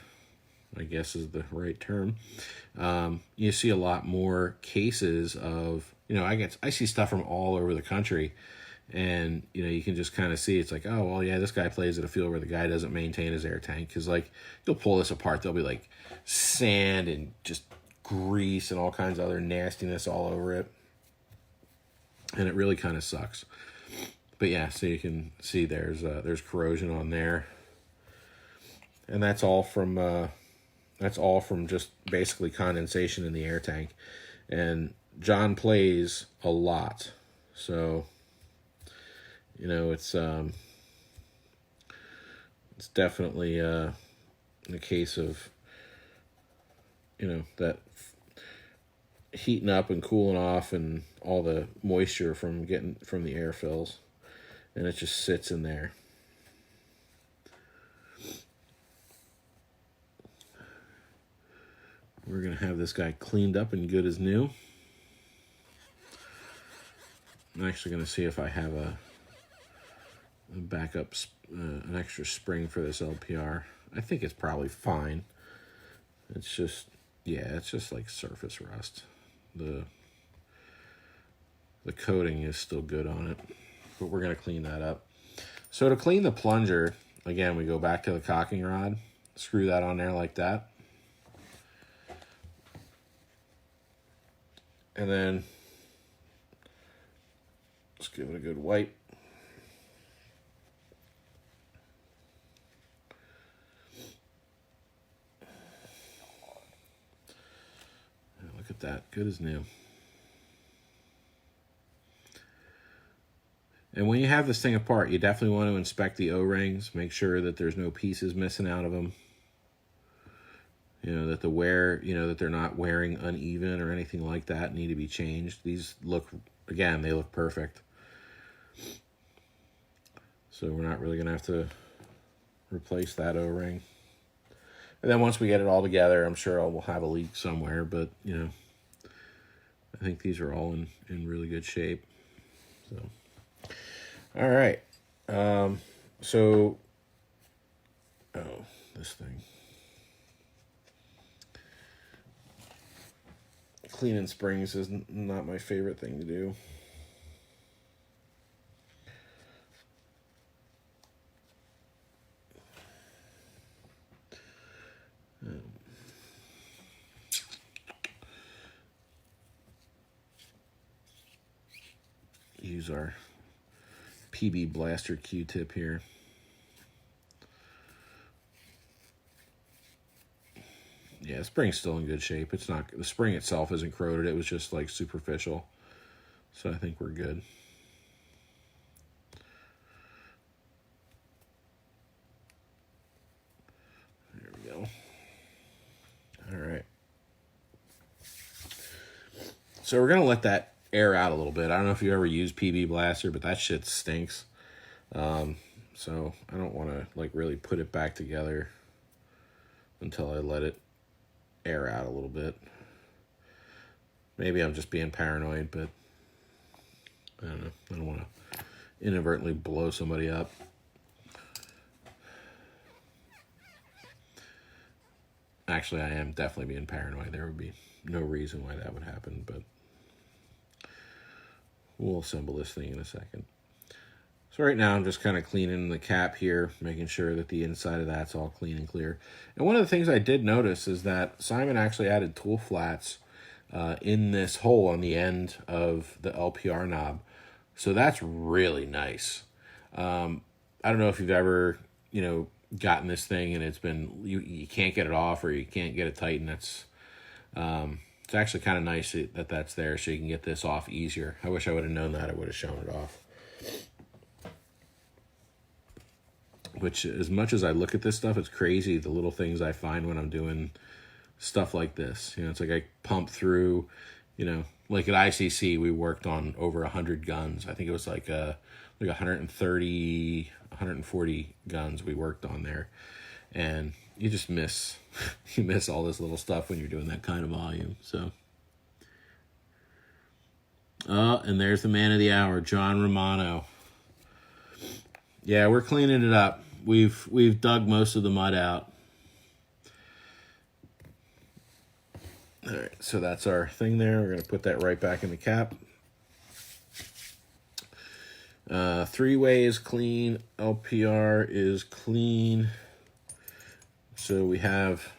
I guess is the right term, you see a lot more cases of, I see stuff from all over the country, and, you can just kind of see, it's like, oh, well, yeah, this guy plays at a field where the guy doesn't maintain his air tank, because, like, you'll pull this apart, there'll be, like, sand and just grease and all kinds of other nastiness all over it, and it really kind of sucks. But, yeah, so you can see there's corrosion on there, and that's all from just basically condensation in the air tank. And John plays a lot, so it's definitely a case of that heating up and cooling off and all the moisture from the air fills, and it just sits in there. We're going to have this guy cleaned up and good as new. I'm actually going to see if I have a backup, an extra spring for this LPR. I think it's probably fine. It's just like surface rust. The coating is still good on it, but we're going to clean that up. So to clean the plunger, again, we go back to the cocking rod, screw that on there like that. And then just give it a good wipe. that. Good as new. And when you have this thing apart, you definitely want to inspect the O-rings. Make sure that there's no pieces missing out of them. You know, that the wear, you know, that they're not wearing uneven or anything like that need to be changed. These look, again, they look perfect. So we're not really going to have to replace that O-ring. And then once we get it all together, I'm sure we'll have a leak somewhere. But, you know, I think these are all in really good shape. So, all right. This thing. Cleaning springs is not my favorite thing to do. Use our PB Blaster Q-tip here. Yeah, the spring's still in good shape. It's not, the spring itself isn't corroded. It was just like superficial. So I think we're good. There we go. All right. So we're going to let that air out a little bit. I don't know if you ever use PB Blaster, but that shit stinks. So I don't want to like really put it back together until I let it air out a little bit. Maybe I'm just being paranoid, but I don't know. I don't want to inadvertently blow somebody up. Actually, I am definitely being paranoid. There would be no reason why that would happen, but we'll assemble this thing in a second. So right now I'm just kind of cleaning the cap here, making sure that the inside of that's all clean and clear. And one of the things I did notice is that Simon actually added tool flats in this hole on the end of the LPR knob. So that's really nice. I don't know if you've ever, you know, gotten this thing and it's been, you can't get it off or you can't get it tight, and that's, it's actually kind of nice that that's there so you can get this off easier. I wish I would have known that. I would have shown it off. Which, as much as I look at this stuff, it's crazy the little things I find when I'm doing stuff like this. You know, it's like I pump through, you know, like at ICC, we worked on over 100 guns. I think it was like 130, 140 guns we worked on there. And you just miss, you miss all this little stuff when you're doing that kind of volume. So, and there's the man of the hour, John Romano. Yeah, we're cleaning it up. We've dug most of the mud out. All right, so that's our thing there. We're going to put that right back in the cap. Three-way is clean. LPR is clean. So we have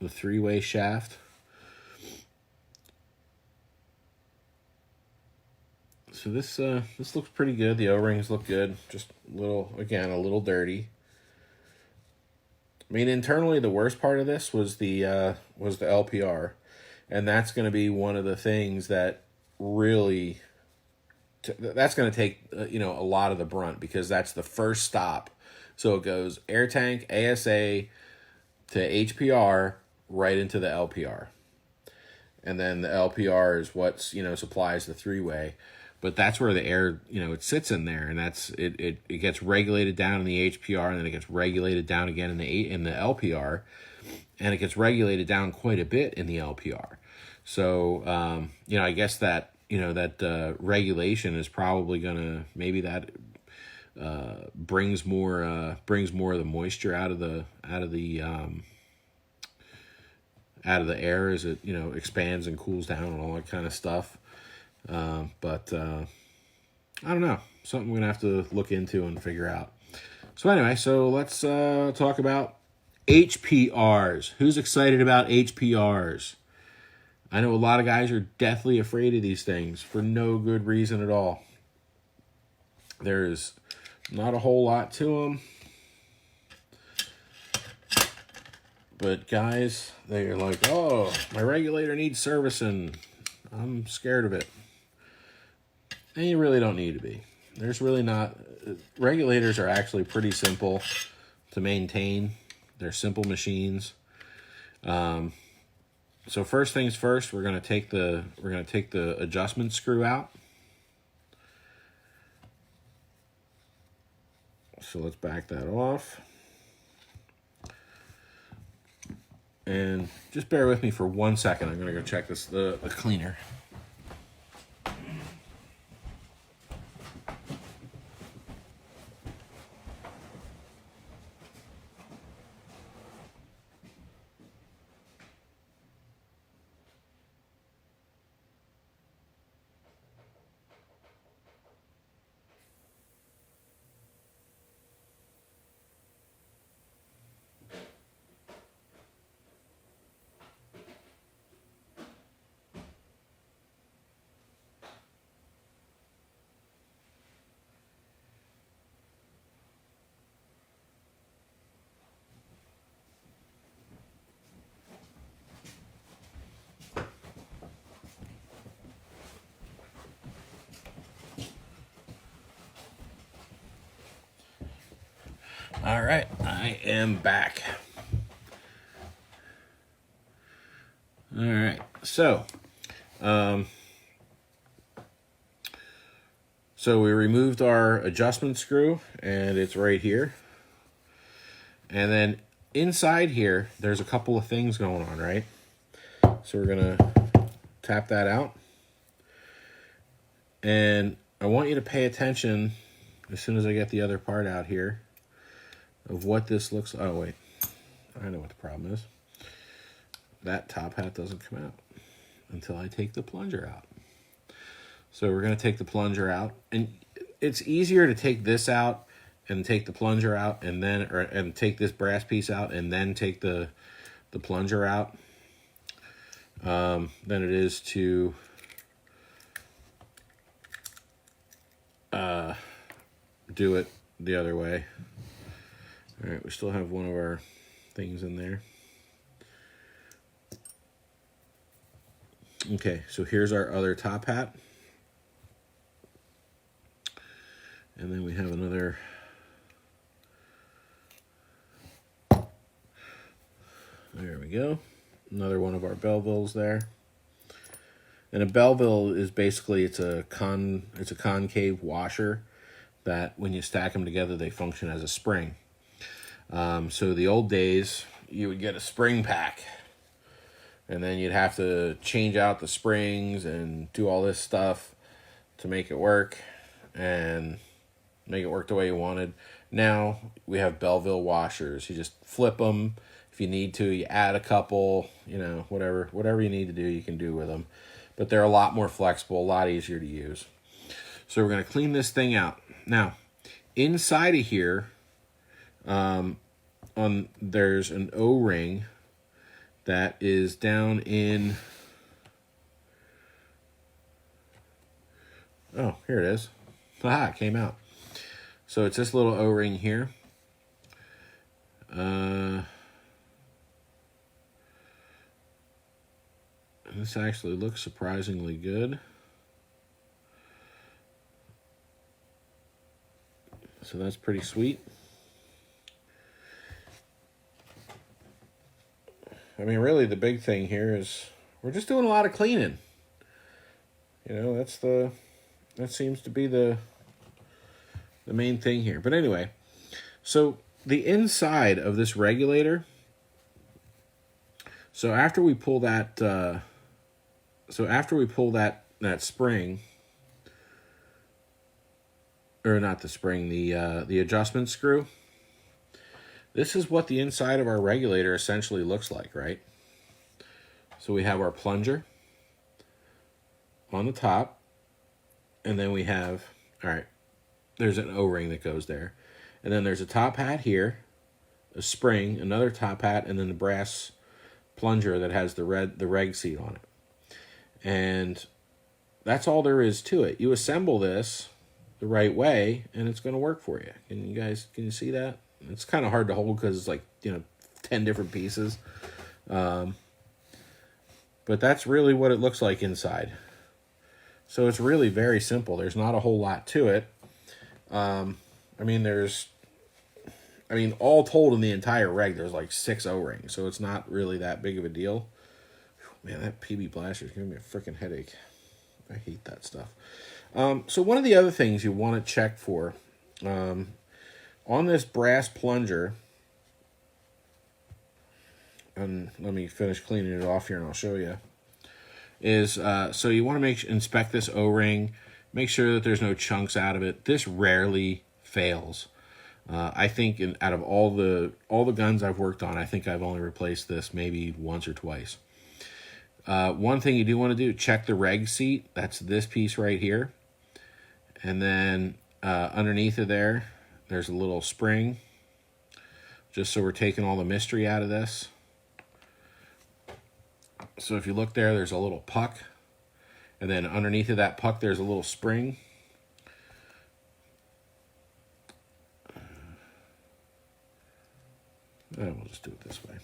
the three-way shaft. So this looks pretty good. The O-rings look good. Just a little dirty. I mean, internally, the worst part of this was the LPR, and that's going to be one of the things that really that's going to take a lot of the brunt, because that's the first stop. So it goes air tank, ASA to HPR right into the LPR, and then the LPR is what supplies the three-way. But that's where the air, it sits in there, and that's it gets regulated down in the HPR, and then it gets regulated down again in the LPR, and it gets regulated down quite a bit in the LPR. So I guess that that regulation is probably gonna, maybe that brings more of the moisture out of the air as it expands and cools down and all that kind of stuff. But I don't know, something we're gonna have to look into and figure out. So anyway, so let's talk about HPRs. Who's excited about HPRs? I know a lot of guys are deathly afraid of these things for no good reason at all. There's not a whole lot to them, But guys, they're like, oh, my regulator needs servicing. I'm scared of it. And you really don't need to be. There's really not. Regulators are actually pretty simple to maintain. They're simple machines. So first things first, we're gonna take the adjustment screw out. So let's back that off. And just bear with me for 1 second. I'm going to go check the cleaner. All right, I am back. All right, so we removed our adjustment screw, and it's right here. And then inside here, there's a couple of things going on, right? So we're gonna tap that out, and I want you to pay attention as soon as I get the other part out here of what this looks like. Oh wait, I know what the problem is. That top hat doesn't come out until I take the plunger out. So we're going to take the plunger out, and it's easier to take this out and take the plunger out, and take this brass piece out and then take the plunger out than it is to do it the other way. All right, we still have one of our things in there. Okay, so here's our other top hat. And then we have another. There we go. Another one of our Belvilles there. And a Belville is basically, it's a concave washer that when you stack them together, they function as a spring. So the old days, you would get a spring pack, and then you'd have to change out the springs and do all this stuff to make it work and make it work the way you wanted. Now we have Belville washers. You just flip them. If you need to, you add a couple, whatever you need to do, you can do with them. But they're a lot more flexible, a lot easier to use. So we're going to clean this thing out. Now, inside of here, there's an O-ring that is down in. Oh, here it is. Aha, it came out. So it's this little O-ring here. This actually looks surprisingly good. So that's pretty sweet. I mean, really the big thing here is we're just doing a lot of cleaning. That seems to be the main thing here. But anyway, so the inside of this regulator, so after we pull that spring, or not the spring, the adjustment screw, this is what the inside of our regulator essentially looks like, right? So we have our plunger on the top, and then we have, all right, there's an O-ring that goes there. And then there's a top hat here, a spring, another top hat, and then the brass plunger that has the reg seat on it. And that's all there is to it. You assemble this the right way, and it's going to work for you. Can you see that? It's kind of hard to hold because it's like, 10 10 different pieces. But that's really what it looks like inside. So it's really very simple. There's not a whole lot to it. I mean, all told in the entire reg, there's like 6 O-rings, so it's not really that big of a deal. Man, that PB blaster is giving me a freaking headache. I hate that stuff. So one of the other things you want to check for on this brass plunger, and let me finish cleaning it off here and I'll show you, is so you want to inspect this O-ring, make sure that there's no chunks out of it. This rarely fails. I think out of all the guns I've worked on, I think I've only replaced this maybe once or twice. One thing you do want to do, check the reg seat. That's this piece right here. And then underneath of there's a little spring, just so we're taking all the mystery out of this. So if you look there, there's a little puck. And then underneath of that puck, there's a little spring. And we'll just do it this way.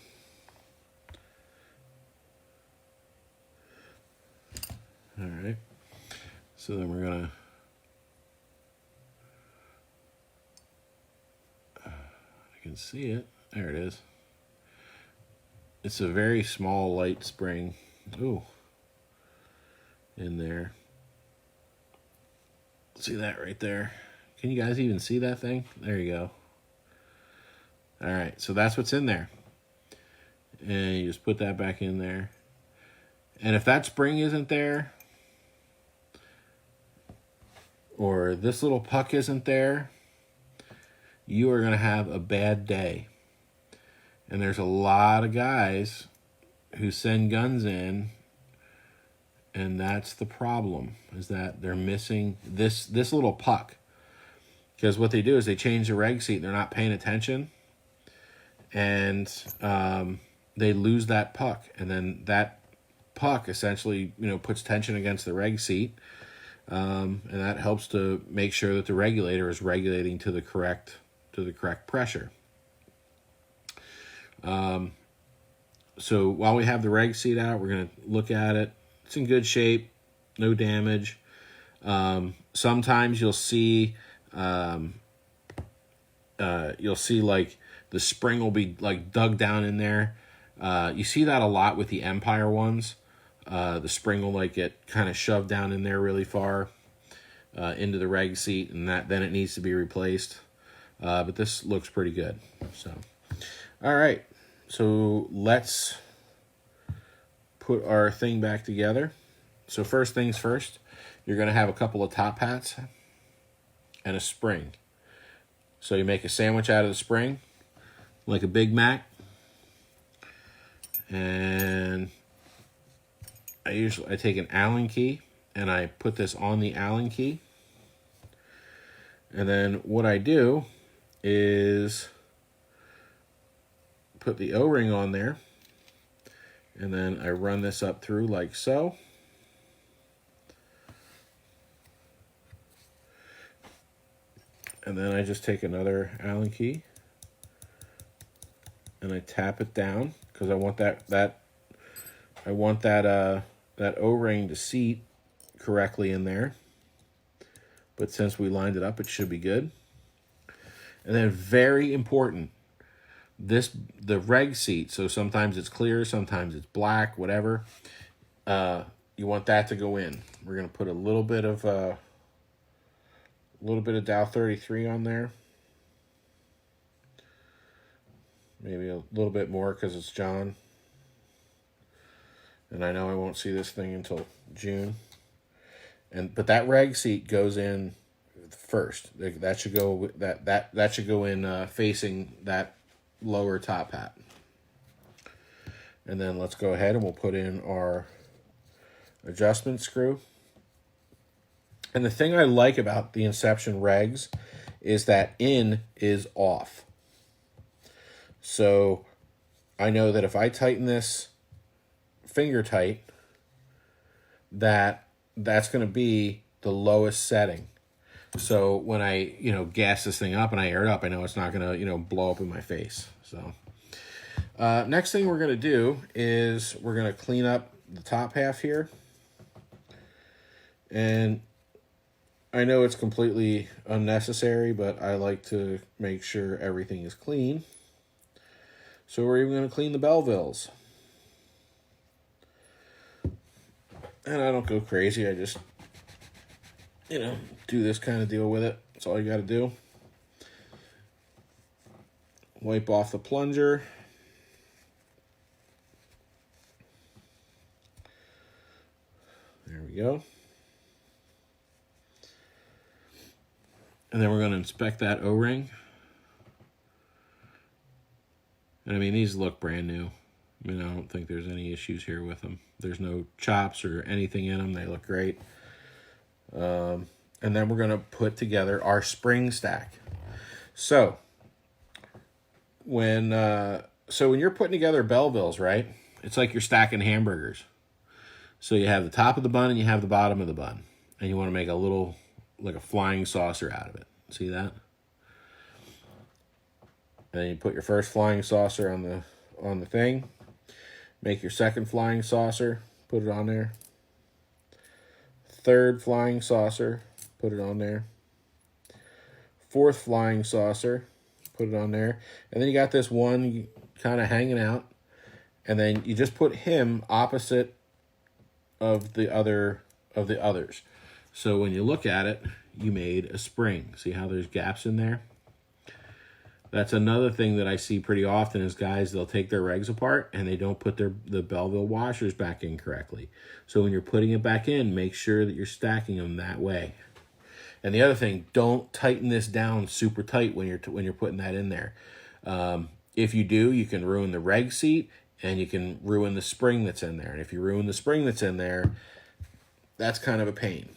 All right. So then we're going to... I can see it. There it is. It's a very small, light spring. Ooh. In there. See that right there? Can you guys even see that thing? There you go. All right, so that's what's in there. And you just put that back in there. And if that spring isn't there, or this little puck isn't there, you are going to have a bad day. And there's a lot of guys who send guns in, and that's the problem, is that they're missing this little puck. Because what they do is they change the reg seat and they're not paying attention, and they lose that puck. And then that puck essentially, puts tension against the reg seat, and that helps to make sure that the regulator is regulating to the correct pressure. So while we have the reg seat out, we're going to look at it. It's in good shape, no damage. Sometimes you'll see like the spring will be like dug down in there. You see that a lot with the Empire ones. The spring will like get kind of shoved down in there really far into the reg seat, and then it needs to be replaced. But this looks pretty good. So, all right. So let's put our thing back together. So first things first, you're going to have a couple of top hats and a spring. So you make a sandwich out of the spring, like a Big Mac. And I take an Allen key and I put this on the Allen key. And then what I do is put the O-ring on there, and then I run this up through like so. And then I just take another Allen key and I tap it down, because I want that O-ring to seat correctly in there. But since we lined it up, it should be good. And then very important, the reg seat, so sometimes it's clear, sometimes it's black, whatever. You want that to go in. We're going to put a little bit of Dow 33 on there. Maybe a little bit more because it's John. And I know I won't see this thing until June. But that reg seat goes in first. That should go in facing that lower top hat. And then let's go ahead and we'll put in our adjustment screw. And the thing I like about the Inception regs is that in is off. So I know that if I tighten this finger tight, that's going to be the lowest setting. So when I, gas this thing up and I air it up, I know it's not going to, blow up in my face. So, Next thing we're going to do is we're going to clean up the top half here. And I know it's completely unnecessary, but I like to make sure everything is clean. So we're even going to clean the Belvilles. And I don't go crazy. I just, do this kind of deal with it. That's all you got to do. Wipe off the plunger. There we go. And then we're going to inspect that O-ring. And I mean, these look brand new. I mean, I don't think there's any issues here with them. There's no chops or anything in them. They look great. And then we're going to put together our spring stack. So when you're putting together Belvilles, right? It's like you're stacking hamburgers. So you have the top of the bun and you have the bottom of the bun. And you want to make a little, like a flying saucer out of it. See that? And then you put your first flying saucer on the thing. Make your second flying saucer, put it on there. Third flying saucer, put it on there. Fourth flying saucer, put it on there. And then you got this one kind of hanging out. And then you just put him opposite of the others. So when you look at it, you made a spring. See how there's gaps in there? That's another thing that I see pretty often is guys, they'll take their regs apart and they don't put the Belleville washers back in correctly. So when you're putting it back in, make sure that you're stacking them that way. And the other thing, don't tighten this down super tight when you're putting that in there. If you do, you can ruin the reg seat and you can ruin the spring that's in there. And if you ruin the spring that's in there, that's kind of a pain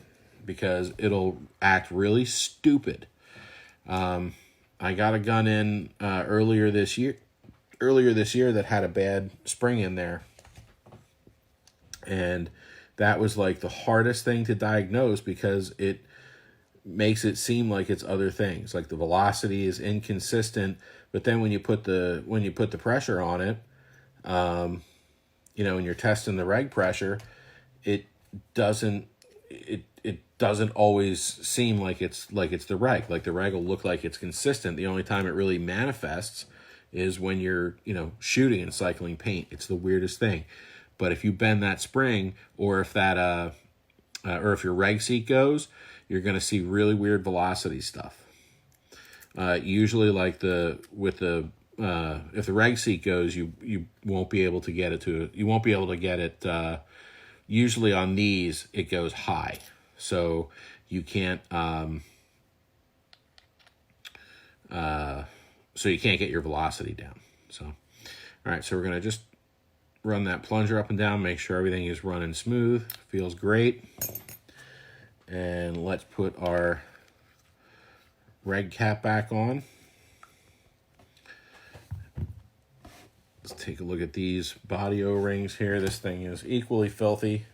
because it'll act really stupid. I got a gun in earlier this year that had a bad spring in there. And that was like the hardest thing to diagnose because it makes it seem like it's other things. Like the velocity is inconsistent, but then when you put the pressure on it, and you're testing the reg pressure, it doesn't always seem like it's the reg. Like the reg will look like it's consistent. The only time it really manifests is when you're, shooting and cycling paint. It's the weirdest thing. But if you bend that spring, or if your reg seat goes, you're going to see really weird velocity stuff. Usually, like if the reg seat goes, you won't be able to get it to. You won't be able to get it. Usually on these, it goes high. So you can't get your velocity down. So, all right, so we're going to just run that plunger up and down, make sure everything is running smooth. Feels great. And let's put our reg cap back on. Let's take a look at these body O-rings here. This thing is equally filthy.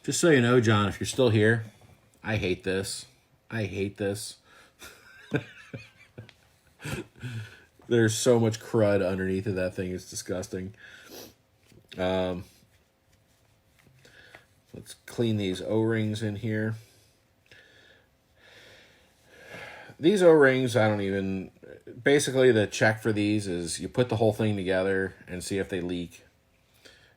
Just so you know, John, if you're still here, I hate this. There's so much crud underneath of that thing. It's disgusting. Let's clean these O-rings in here. These O-rings, basically the check for these is you put the whole thing together and see if they leak.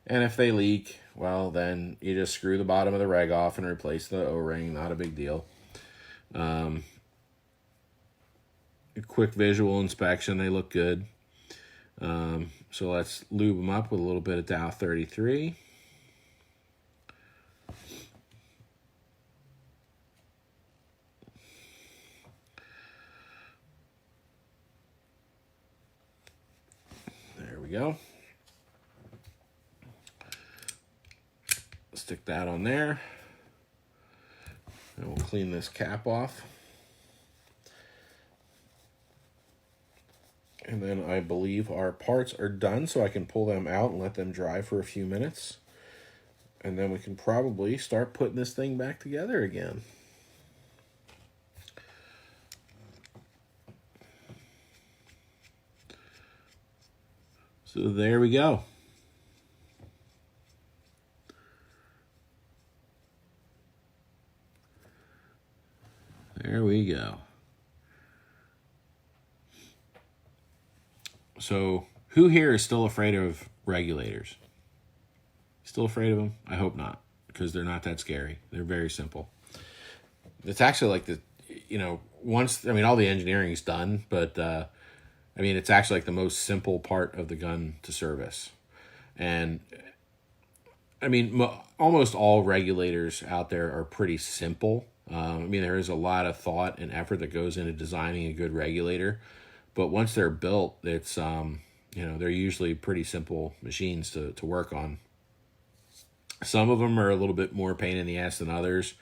And if they leak, well, then you just screw the bottom of the reg off and replace the O-ring. Not a big deal. A quick visual inspection, they look good. So let's lube them up with a little bit of Dow 33. There we go. Stick that on there. And we'll clean this cap off. And then I believe our parts are done, so I can pull them out and let them dry for a few minutes. And then we can probably start putting this thing back together again. So there we go. There we go. So who here is still afraid of regulators? Still afraid of them? I hope not, because they're not that scary. They're very simple. It's actually like once, all the engineering is done, but it's actually like the most simple part of the gun to service. And almost all regulators out there are pretty simple. There is a lot of thought and effort that goes into designing a good regulator, but once they're built, it's they're usually pretty simple machines to work on. Some of them are a little bit more pain in the ass than others.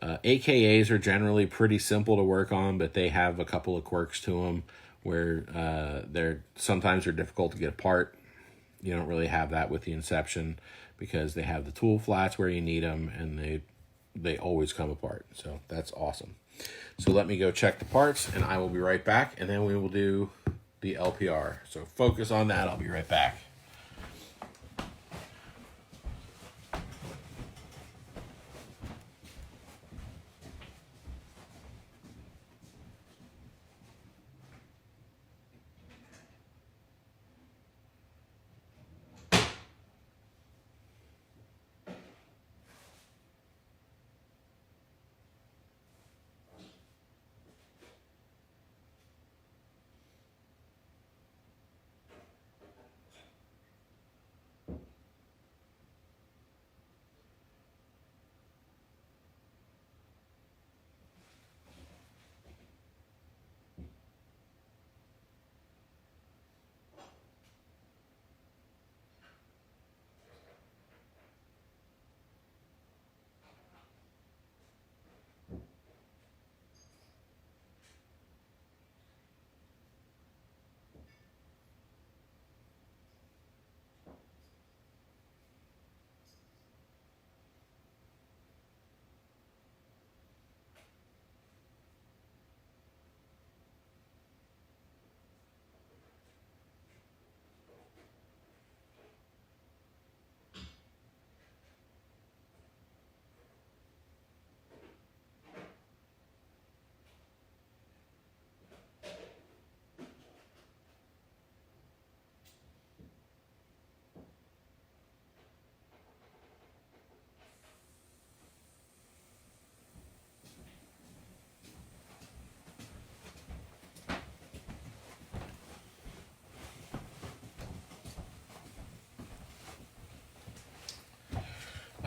AKAs are generally pretty simple to work on, but they have a couple of quirks to them where they're difficult to get apart. You don't really have that with the Inception because they have the tool flats where you need them, and they always come apart. So that's awesome. So let me go check the parts, and I will be right back, and then we will do the LPR. So focus on that. I'll be right back.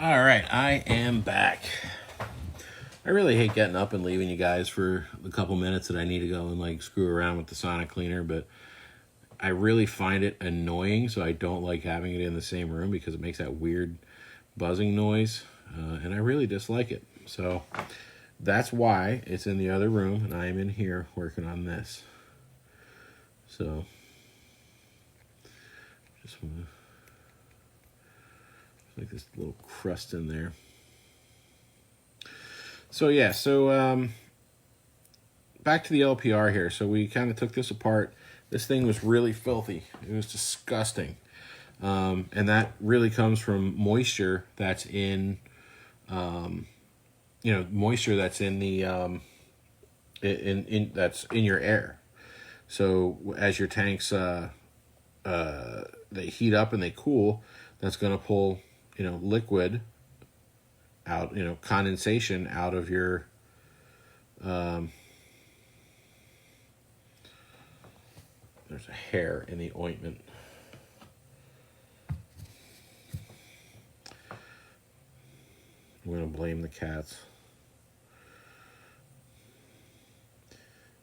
All right, I am back. I really hate getting up and leaving you guys for the couple minutes that I need to go and screw around with the sonic cleaner, but I really find it annoying, so I don't like having it in the same room because it makes that weird buzzing noise, and I really dislike it. So that's why it's in the other room, and I am in here working on this. So just want to like this little crust in there. So yeah, back to the LPR here. So we kind of took this apart. This thing was really filthy. It was disgusting. And that really comes from moisture that's in, moisture that's in the, that's in your air. So as your tanks, they heat up and they cool, that's going to pull, liquid out, condensation out of your, there's a hair in the ointment. I'm going to blame the cats.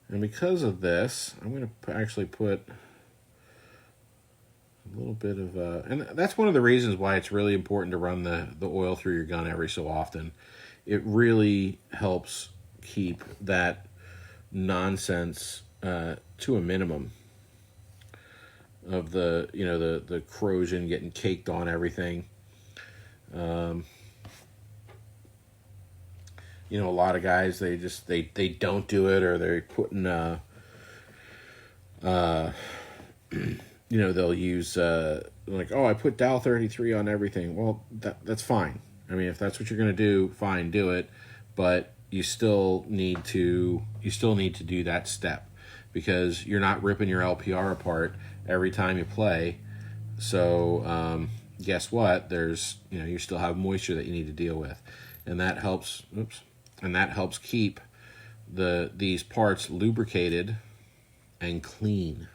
And because of this, I'm going to actually put a little bit of, and that's one of the reasons why it's really important to run the oil through your gun every so often. It really helps keep that nonsense to a minimum of the, the corrosion getting caked on everything. A lot of guys, they don't do it, or they're putting they'll use like, oh, I put Dow 33 on everything. Well, that's fine. I mean, if that's what you're going to do, fine, do it. But you still need to do that step, because you're not ripping your LPR apart every time you play. So guess what? There's you still have moisture that you need to deal with, and that helps. And that helps keep these parts lubricated and clean.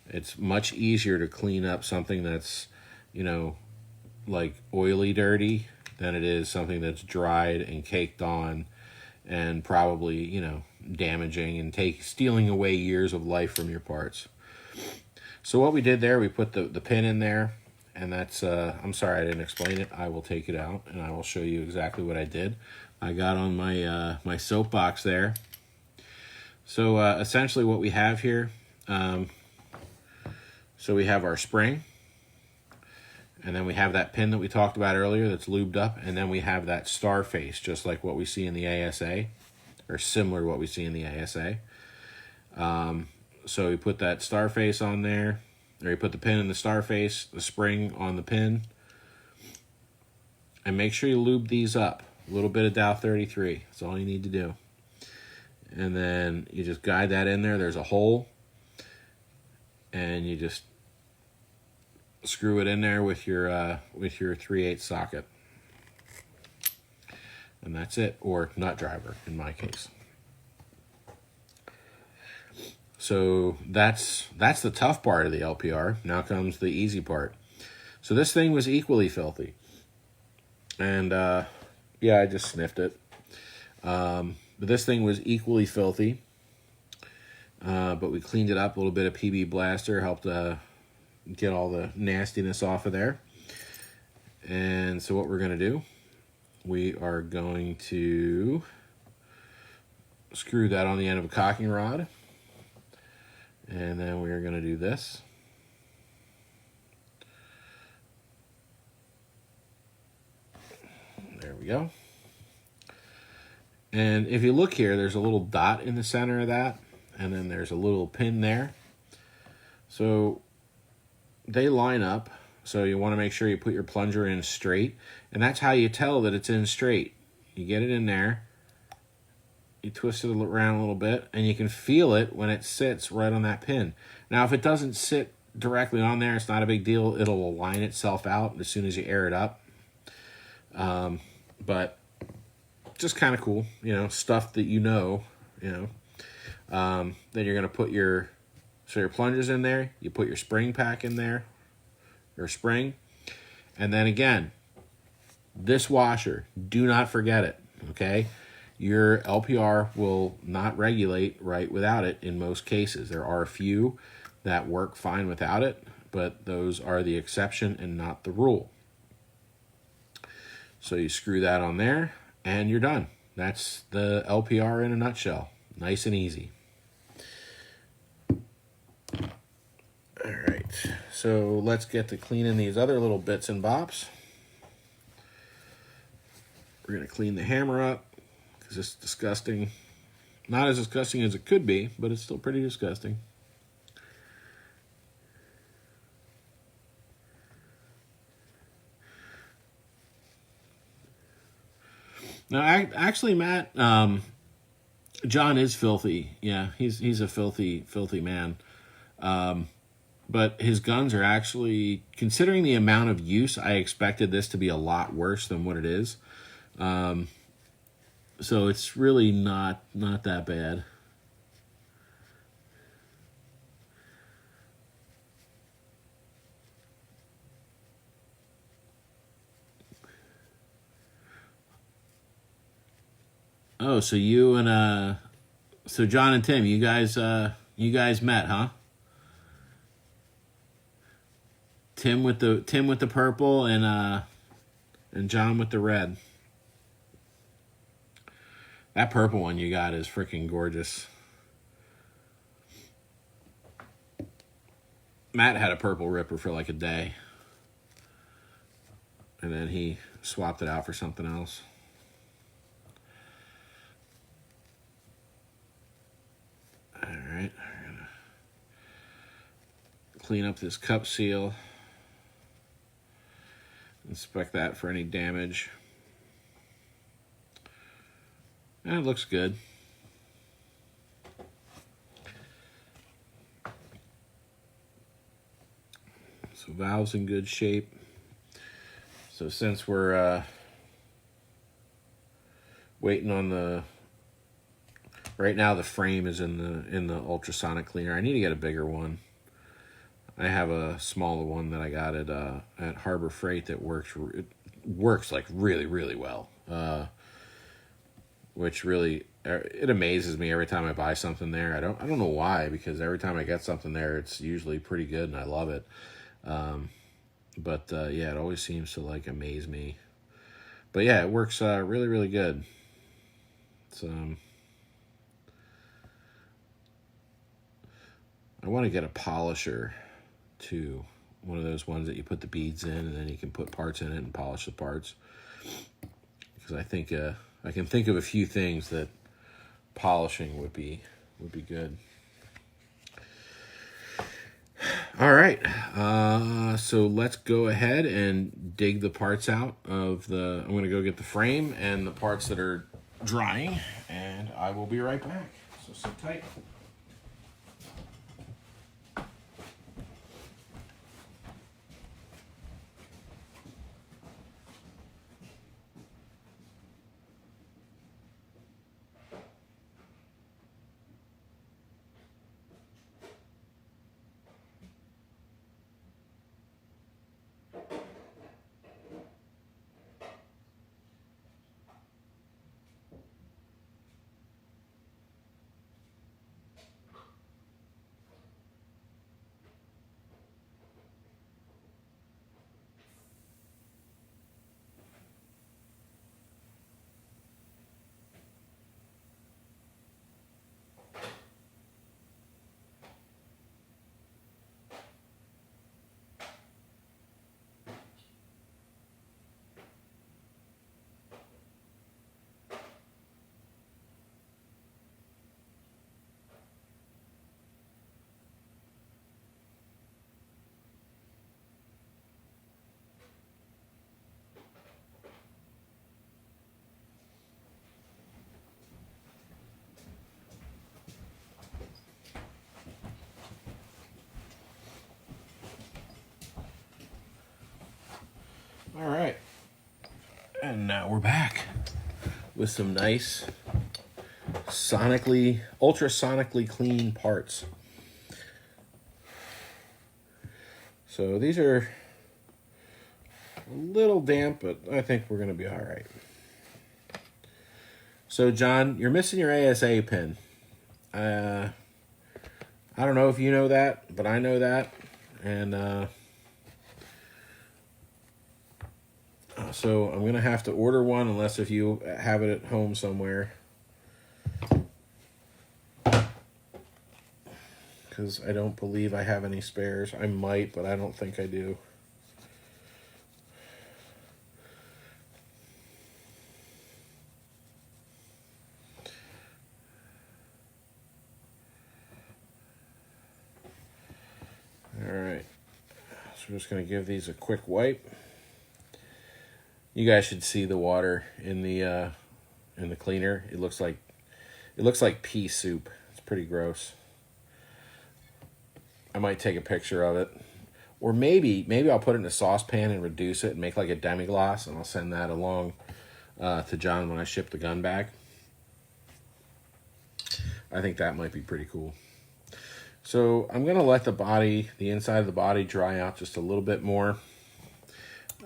It's much easier to clean up something that's, like oily dirty than it is something that's dried and caked on and probably, damaging and stealing away years of life from your parts. So what we did there, we put the pin in there, and that's, I'm sorry I didn't explain it. I will take it out and I will show you exactly what I did. I got on my my soapbox there. So essentially what we have here, so we have our spring, and then we have that pin that we talked about earlier that's lubed up, and then we have that star face, just like what we see in the ASA, or similar to what we see in the ASA. So we put that star face on there, or you put the pin in the star face, the spring on the pin, and make sure you lube these up. A little bit of Dow 33, that's all you need to do. And then you just guide that in there. There's a hole, and you just screw it in there with your 3/8 socket, and that's it, or nut driver in my case. So that's the tough part of the LPR. Now comes the easy part. So this thing was equally filthy, and yeah, I just sniffed it. But this thing was equally filthy, but we cleaned it up. A little bit of PB Blaster helped get all the nastiness off of there. And so what we're going to do, we are going to screw that on the end of a cocking rod, and then we are going to do this. There we go. And if you look here, there's a little dot in the center of that, and then there's a little pin there. So they line up, so you want to make sure you put your plunger in straight, and that's how you tell that it's in straight. You get it in there, you twist it around a little bit, and you can feel it when it sits right on that pin. Now, if it doesn't sit directly on there, it's not a big deal. It'll align itself out as soon as you air it up. But just kind of cool, stuff that then you're going to put your plunger's in there, you put your spring pack in there, your spring, and then again, this washer, do not forget it, okay? Your LPR will not regulate right without it in most cases. There are a few that work fine without it, but those are the exception and not the rule. So you screw that on there, and you're done. That's the LPR in a nutshell. Nice and easy. All right, so let's get to cleaning these other little bits and bops. We're going to clean the hammer up, because it's disgusting. Not as disgusting as it could be, but it's still pretty disgusting. Now, actually, Matt, John is filthy. Yeah, he's a filthy man. But his guns are actually, considering the amount of use, I expected this to be a lot worse than what it is. So it's really not that bad. Oh, so you and so John and Tim, you guys met, huh? Tim with the purple and John with the red. That purple one you got is freaking gorgeous. Matt had a purple Ripper for like a day, and then he swapped it out for something else. All right, clean up this cup seal. Inspect that for any damage. And it looks good. So valve's in good shape. So since we're waiting on the, right now the frame is in the ultrasonic cleaner. I need to get a bigger one. I have a smaller one that I got at Harbor Freight that works like really, really well. Which really, it amazes me every time I buy something there. I don't know why, because every time I get something there, it's usually pretty good and I love it. But yeah, it always seems to like amaze me. But yeah, it works really, really good. It's, I want to get a polisher too. One of those ones that you put the beads in and then you can put parts in it and polish the parts. Because I think I can think of a few things that polishing would be good. All right, so let's go ahead and dig the parts out of the, I'm going to go get the frame and the parts that are drying, and I will be right back. So sit tight. All right, and now we're back with some nice ultrasonically clean parts. So these are a little damp, but I think we're gonna be all right. So John, you're missing your ASA pin. I don't know if you know that, but I know that, and so I'm going to have to order one unless if you have it at home somewhere. Because I don't believe I have any spares. I might, but I don't think I do. All right. So we're just going to give these a quick wipe. You guys should see the water in the cleaner. It looks like pea soup. It's pretty gross. I might take a picture of it, or maybe I'll put it in a saucepan and reduce it and make like a demi-glace, and I'll send that along to John when I ship the gun back. I think that might be pretty cool. So I'm gonna let the inside of the body dry out just a little bit more.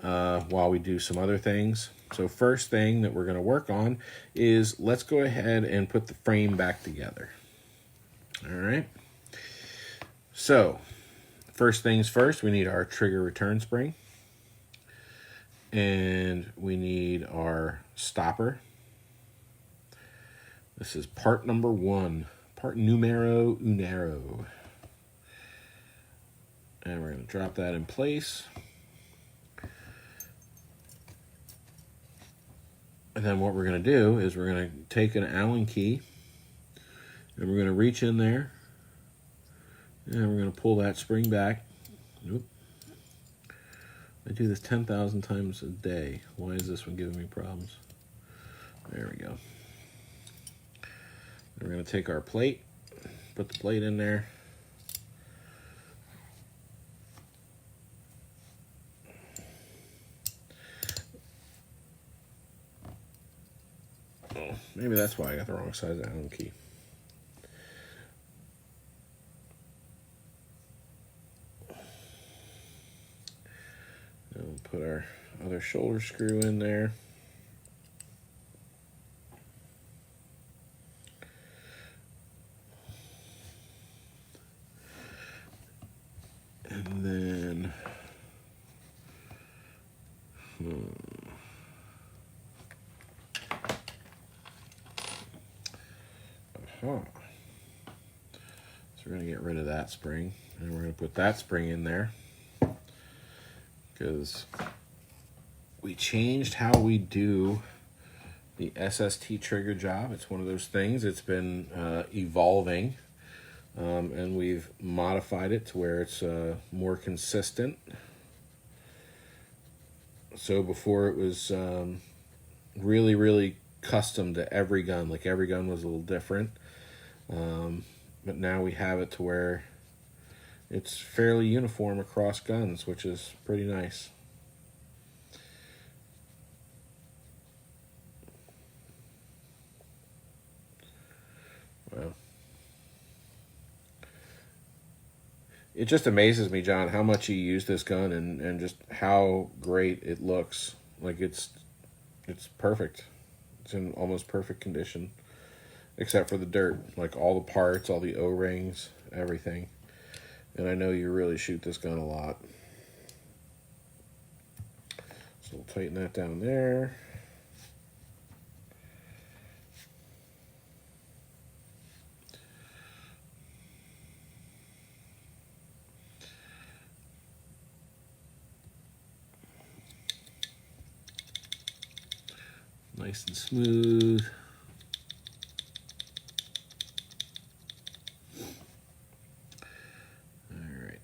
While we do some other things. So first thing that we're going to work on is let's go ahead and put the frame back together. All right. So first things first, we need our trigger return spring. And we need our stopper. This is part number 1, part numero uno. And we're going to drop that in place. And then what we're going to do is we're going to take an Allen key and we're going to reach in there and we're going to pull that spring back Nope. I do this 10,000 times a day. Why is this one giving me problems? There we go. We're going to take our plate, put the plate in there. Oh, maybe that's why I got the wrong size Allen key. And we'll put our other shoulder screw in there. And then so we're going to get rid of that spring, and we're going to put that spring in there because we changed how we do the SST trigger job. It's one of those things. It's been evolving, and we've modified it to where it's more consistent. So before it was really, really custom to every gun. Like every gun was a little different. But now we have it to where it's fairly uniform across guns, which is pretty nice. Well, it just amazes me, John, how much you use this gun and just how great it looks. Like it's perfect. It's in almost perfect condition, except for the dirt. Like all the parts, all the O-rings, everything. And I know you really shoot this gun a lot. So we'll tighten that down there. Nice and smooth. All right.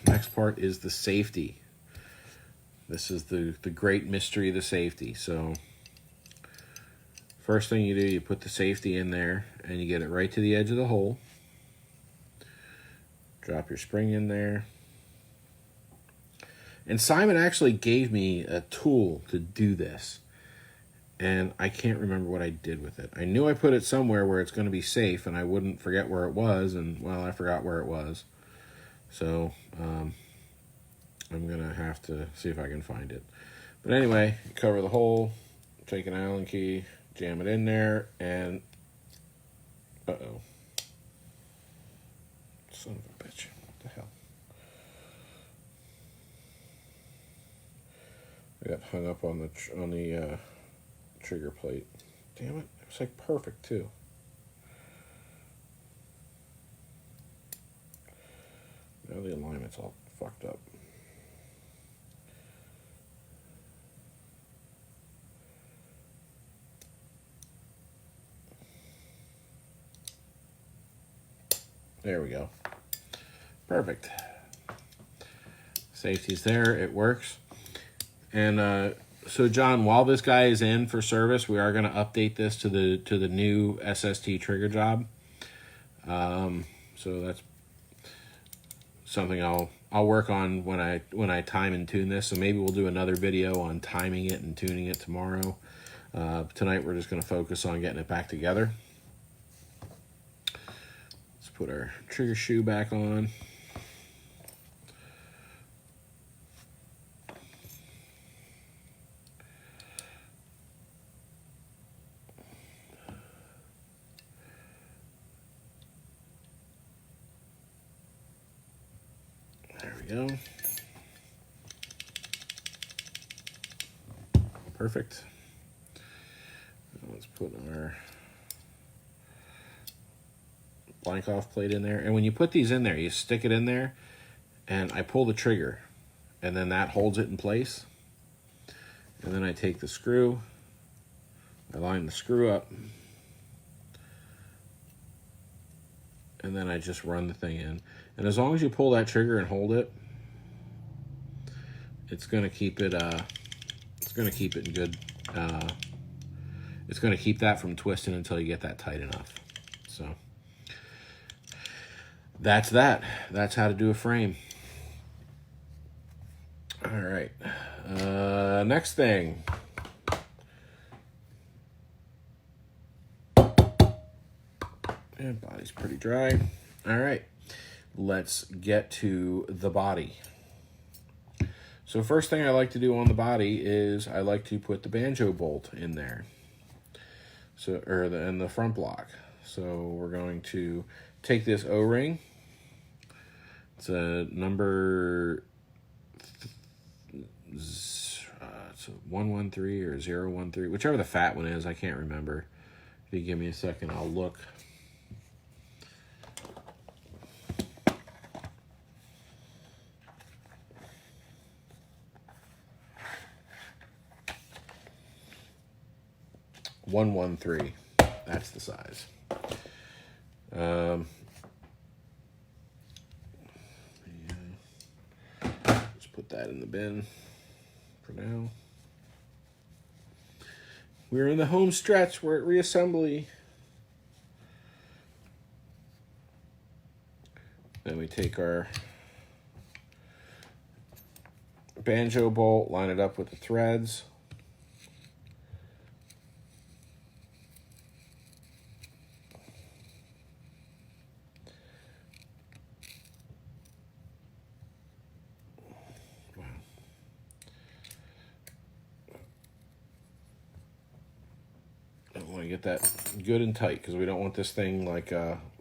Next part is the safety. This is the great mystery of the safety. So first thing you do, you put the safety in there and you get it right to the edge of the hole. Drop your spring in there. And Simon actually gave me a tool to do this. And I can't remember what I did with it. I knew I put it somewhere where it's going to be safe and I wouldn't forget where it was, and, well, I forgot where it was. So, I'm going to have to see if I can find it. But anyway, cover the hole, take an Allen key, jam it in there, and... Uh-oh. Son of a bitch. What the hell? I got hung up on the trigger plate. Damn it. It was like perfect too. Now the alignment's all fucked up. There we go. Perfect. Safety's there. It works. And so, John, while this guy is in for service, we are going to update this to the new SST trigger job. So that's something I'll work on when I time and tune this. So maybe we'll do another video on timing it and tuning it tomorrow. Tonight we're just going to focus on getting it back together. Let's put our trigger shoe back on. There we go. Perfect. Let's put our blank off plate in there. And when you put these in there, you stick it in there, and I pull the trigger, and then that holds it in place. And then I take the screw, I line the screw up, and then I just run the thing in. And as long as you pull that trigger and hold it, it's going to keep it, it's going to keep it in good, it's going to keep that from twisting until you get that tight enough. So that's that. That's how to do a frame. All right. Next thing. And body's pretty dry. All right. Let's get to the body. So first thing I like to do on the body is I like to put the banjo bolt in there. So, in the front block. So we're going to take this O-ring. It's a number, it's a 113 or 013, whichever the fat one is. I can't remember. If you give me a second, I'll look. .113. That's the size. Let's put that in the bin for now. We're in the home stretch. We're at reassembly. Then we take our banjo bolt, line it up with the threads. Want to get that good and tight because we don't want this thing like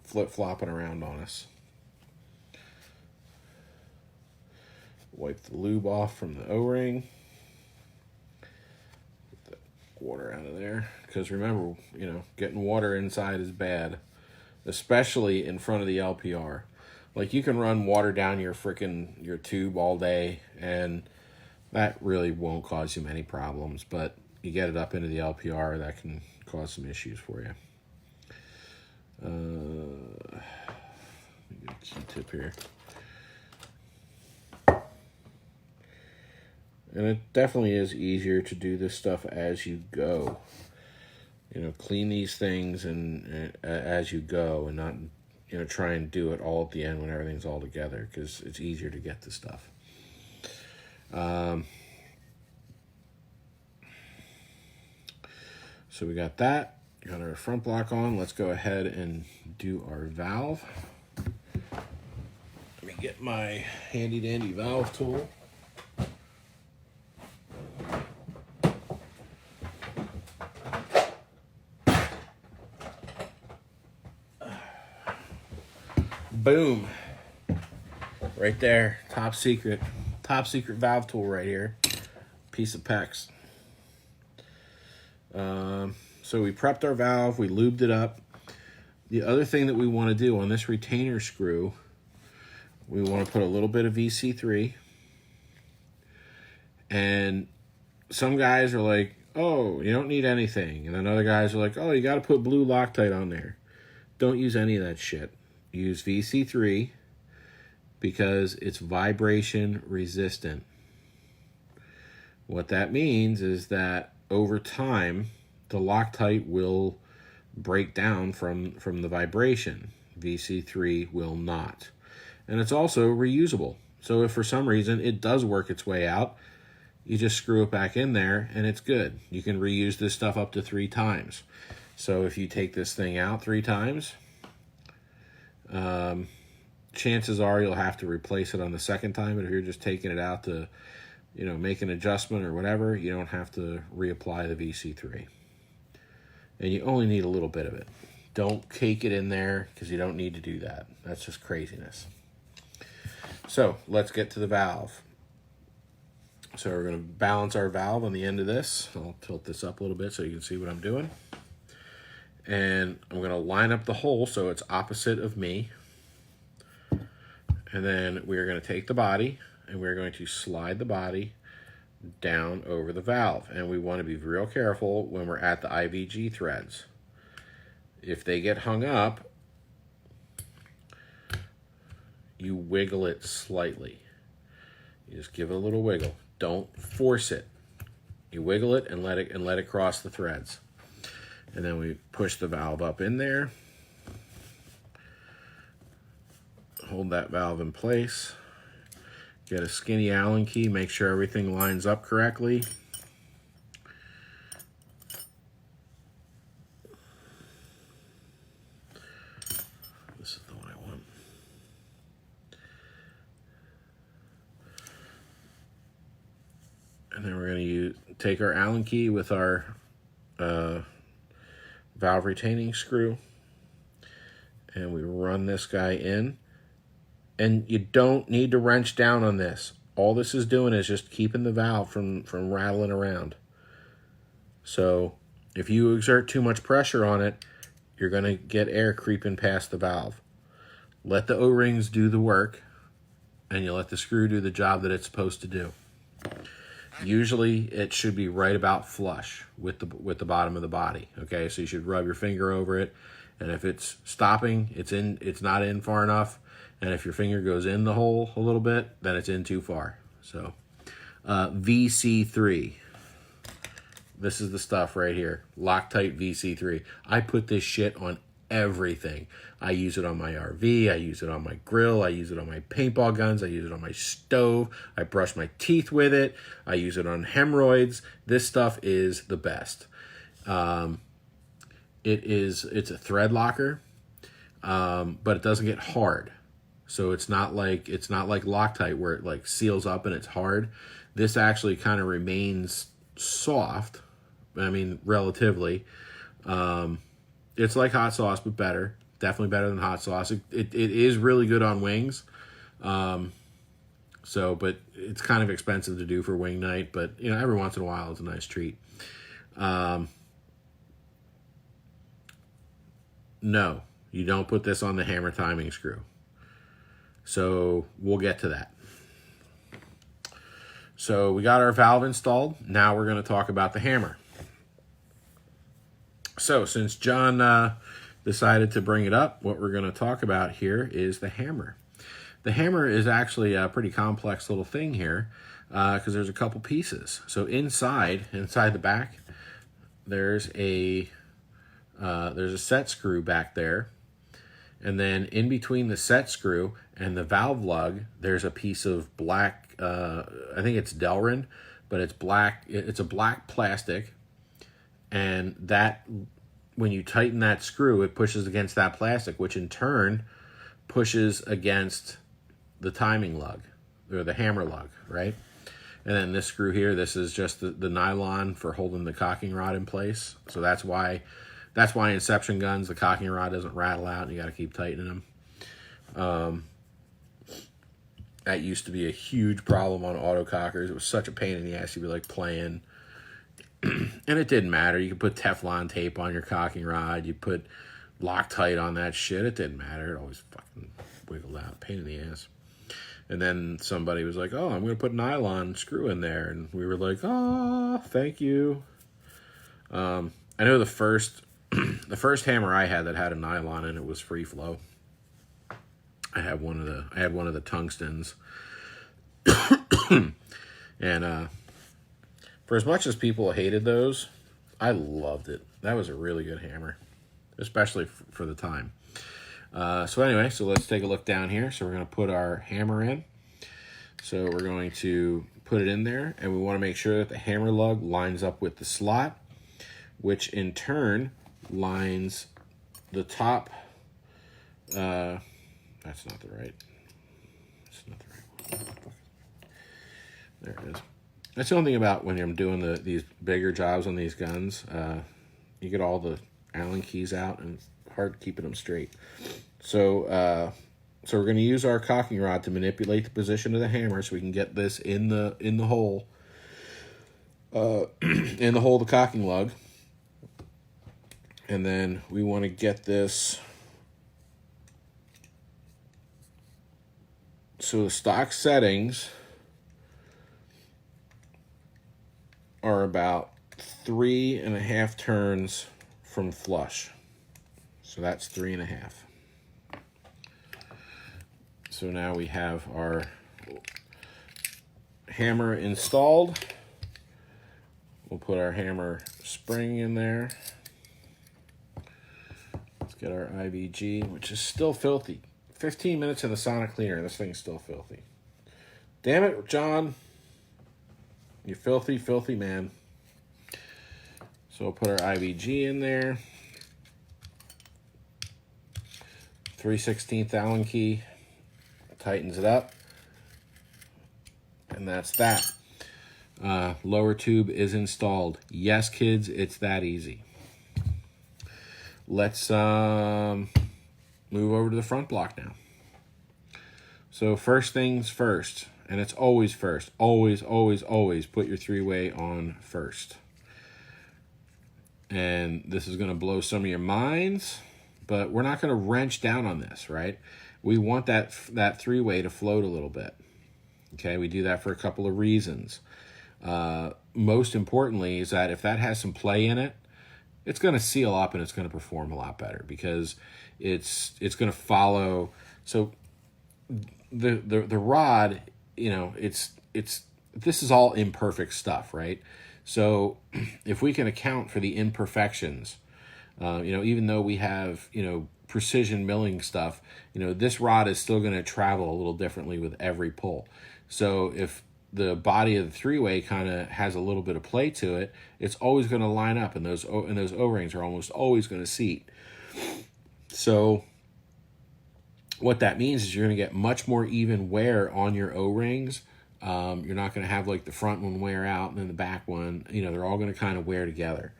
flip-flopping around on us. Wipe the lube off from the O-ring. Get the water out of there because remember, getting water inside is bad, especially in front of the LPR. Like you can run water down your tube all day and that really won't cause you many problems, but you get it up into the LPR, that can cause some issues for you. Let me get a Q-tip here. And it definitely is easier to do this stuff as you go. Clean these things and as you go and not, try and do it all at the end when everything's all together because it's easier to get the stuff. So we got that. Got our front block on. Let's go ahead and do our valve. Let me get my handy dandy valve tool. Boom. Right there. Top secret valve tool right here. Piece of PEX. So we prepped our valve, we lubed it up. The other thing that we want to do on this retainer screw, we want to put a little bit of VC3. And some guys are like, oh, you don't need anything. And then other guys are like, oh, you got to put blue Loctite on there. Don't use any of that shit. Use VC3 because it's vibration resistant. What that means is that over time, the Loctite will break down from the vibration. VC3 will not. And it's also reusable. So if for some reason it does work its way out, you just screw it back in there and it's good. You can reuse this stuff up to 3 times. So if you take this thing out 3 times, chances are you'll have to replace it on the second time. But if you're just taking it out to make an adjustment or whatever, you don't have to reapply the VC3. And you only need a little bit of it. Don't cake it in there because you don't need to do that. That's just craziness. So let's get to the valve. So we're going to balance our valve on the end of this. I'll tilt this up a little bit so you can see what I'm doing. And I'm going to line up the hole so it's opposite of me. And then we're going to take the body and we're going to slide the body down over the valve. And we want to be real careful when we're at the IVG threads. If they get hung up, you wiggle it slightly. You just give it a little wiggle. Don't force it. You wiggle it and let it cross the threads. And then we push the valve up in there. Hold that valve in place. Get a skinny Allen key. Make sure everything lines up correctly. This is the one I want. And then we're going to take our Allen key with our valve retaining screw, and we run this guy in. And you don't need to wrench down on this. All this is doing is just keeping the valve from rattling around. So if you exert too much pressure on it, you're going to get air creeping past the valve. Let the O-rings do the work, and you let the screw do the job that it's supposed to do. Usually it should be right about flush with the bottom of the body. Okay, so you should rub your finger over it, and if it's stopping, it's not in far enough. And if your finger goes in the hole a little bit, then it's in too far. So, VC3. This is the stuff right here. Loctite VC3. I put this shit on everything. I use it on my RV. I use it on my grill. I use it on my paintball guns. I use it on my stove. I brush my teeth with it. I use it on hemorrhoids. This stuff is the best. It's a thread locker, but it doesn't get hard. So it's not like Loctite where it like seals up and it's hard. This actually kind of remains soft. I mean, relatively. It's like hot sauce, but better. Definitely better than hot sauce. It is really good on wings. But it's kind of expensive to do for wing night. But every once in a while it's a nice treat. No, you don't put this on the hammer timing screw. So we'll get to that. So we got our valve installed. Now we're going to talk about the hammer. So since John decided to bring it up, what we're going to talk about here is the hammer. The hammer is actually a pretty complex little thing here because there's a couple pieces. So inside the back, there's a set screw back there. And then in between the set screw and the valve lug, there's a piece of black, I think it's Delrin, but it's black. It's a black plastic. And that, when you tighten that screw, it pushes against that plastic, which in turn pushes against the timing lug, or the hammer lug, right? And then this screw here, this is just the nylon for holding the cocking rod in place. So that's why inception guns, the cocking rod doesn't rattle out and you got to keep tightening them. That used to be a huge problem on autocockers. It was such a pain in the ass. You'd be like playing, and it didn't matter. You could put Teflon tape on your cocking rod. You put Loctite on that shit. It didn't matter. It always fucking wiggled out. Pain in the ass. And then somebody was like, oh, I'm going to put nylon screw in there. And we were like, oh, thank you. I know the first hammer I had that had a nylon in it was Free Flow. I had one of the tungstens. And for as much as people hated those, I loved it. That was a really good hammer, especially for the time. So anyway, so let's take a look down here. So we're going to put our hammer in. So we're going to put it in there, and we want to make sure that the hammer lug lines up with the slot, which in turn lines the top. That's not the right. One. There it is. That's the only thing about when I'm doing these bigger jobs on these guns. You get all the Allen keys out, and it's hard keeping them straight. So we're going to use our cocking rod to manipulate the position of the hammer, so we can get this in the hole, in the hole of the cocking lug. And then we want to get this. So the stock settings are about 3.5 turns from flush. So that's 3.5. So now we have our hammer installed. We'll put our hammer spring in there. Let's get our IVG, which is still filthy. 15 minutes in the sonic cleaner, this thing's still filthy. Damn it, John. You filthy, filthy man. So we'll put our IVG in there. 3/16 Allen key. Tightens it up. And that's that. Lower tube is installed. Yes, kids, it's that easy. Let's move over to the front block now. So first things first, and it's always first. Always, always, always put your three-way on first. And this is going to blow some of your minds, but we're not going to wrench down on this, right? We want that three-way to float a little bit. Okay, we do that for a couple of reasons. Most importantly is that if that has some play in it, it's going to seal up and it's going to perform a lot better because it's going to follow. So the rod, you know, this is all imperfect stuff, right? So if we can account for the imperfections, you know, even though we have, you know, precision milling stuff, you know, this rod is still going to travel a little differently with every pull. So if the body of the three-way kind of has a little bit of play to it, it's always going to line up, and those O-rings are almost always going to seat. So what that means is you're going to get much more even wear on your O-rings. You're not going to have like the front one wear out and then the back one. You know, they're all going to kind of wear together.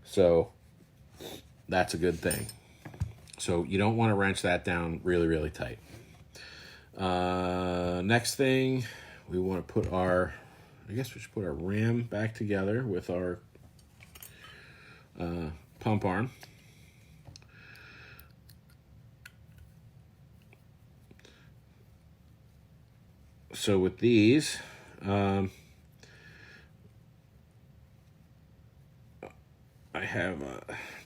So that's a good thing. So you don't want to wrench that down really, really tight. Next thing, we want to put I guess we should put our ram back together with our pump arm. So with these, I have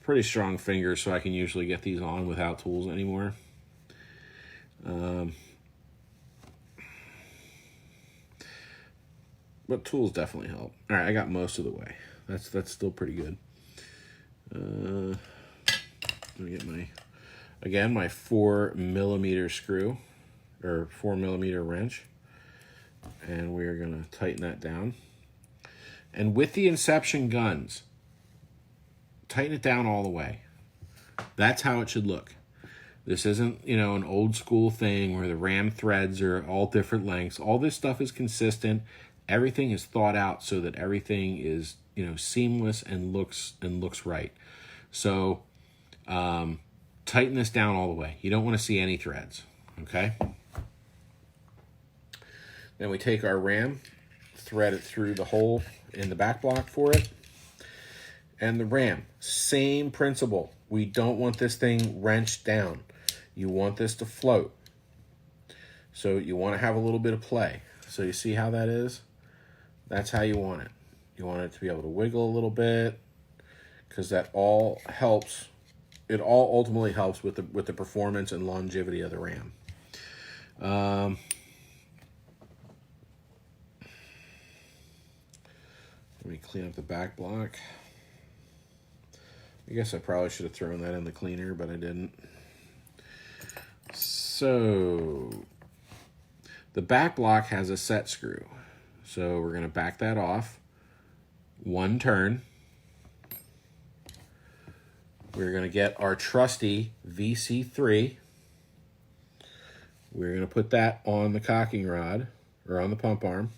pretty strong fingers, so I can usually get these on without tools anymore. But tools definitely help. All right, I got most of the way. That's still pretty good. Let me get my 4mm screw or 4mm wrench, and we are going to tighten that down. And with the Inception guns, tighten it down all the way. That's how it should look. This isn't, you know, an old school thing where the ram threads are all different lengths. All this stuff is consistent. Everything is thought out so that everything is, you know, seamless and looks right. So tighten this down all the way. You don't want to see any threads, okay? Then we take our ram, thread it through the hole in the back block for it. And the ram, same principle. We don't want this thing wrenched down. You want this to float. So you want to have a little bit of play. So you see how that is? That's how you want it. You want it to be able to wiggle a little bit, because that all helps. It all ultimately helps with the performance and longevity of the ram. Let me clean up the back block. I guess I probably should have thrown that in the cleaner, but I didn't. So the back block has a set screw. So we're going to back that off. One turn. We're going to get our trusty VC3. We're going to put that on the cocking rod, or on the pump arm.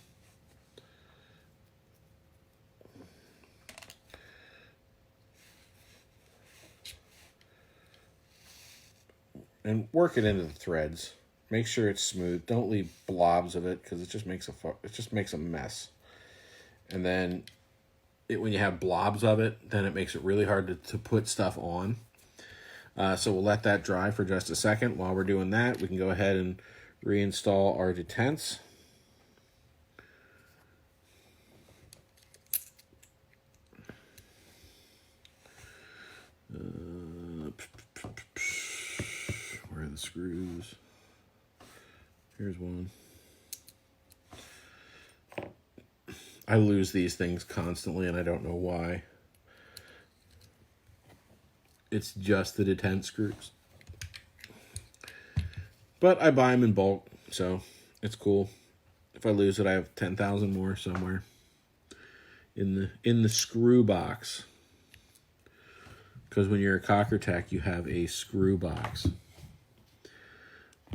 And work it into the threads. Make sure it's smooth. Don't leave blobs of it, because it just makes a mess. And then when you have blobs of it, then it makes it really hard to put stuff on. So we'll let that dry for just a second. While we're doing that, we can go ahead and reinstall our detents. Where are the screws? Here's one. I lose these things constantly, and I don't know why. It's just the detent screws. But I buy them in bulk, so it's cool. If I lose it, I have 10,000 more somewhere in the screw box. Because when you're a cocker tech, you have a screw box.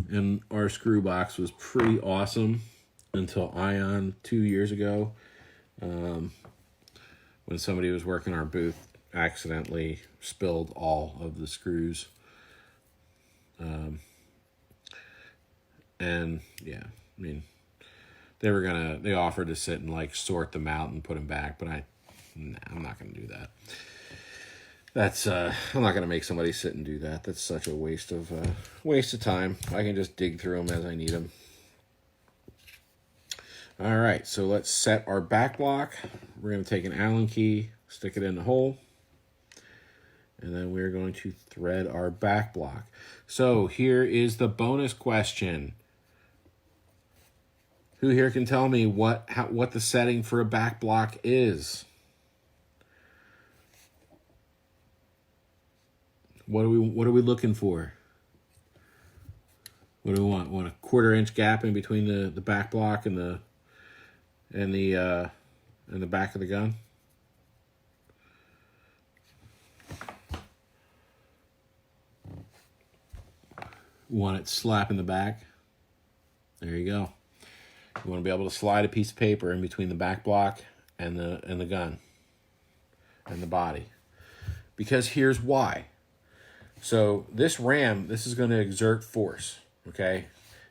And our screw box was pretty awesome until Ion 2 years ago. When somebody was working our booth, accidentally spilled all of the screws. And yeah, I mean, they offered to sit and like sort them out and put them back, but I'm not gonna do that. That's I'm not gonna make somebody sit and do that. That's such a waste of time. I can just dig through them as I need them. All right, so let's set our back block. We're gonna take an Allen key, stick it in the hole, and then we're going to thread our back block. So here is the bonus question. Who here can tell me what the setting for a back block is? What are we looking for? What do we want? Want a 1/4 inch gap in between the back block and the back of the gun? Want it slapping the back? There you go. You want to be able to slide a piece of paper in between the back block and the gun and the body. Because here's why. So this ram, this is going to exert force, okay?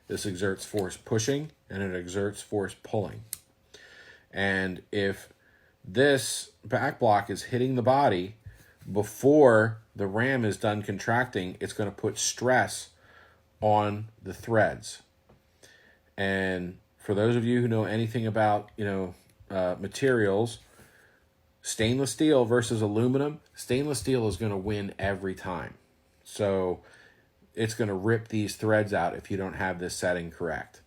This exerts force pushing and it exerts force pulling. And if this back block is hitting the body before the ram is done contracting, it's going to put stress on the threads. And for those of you who know anything about, materials, stainless steel versus aluminum, stainless steel is going to win every time. So it's going to rip these threads out if you don't have this setting correct.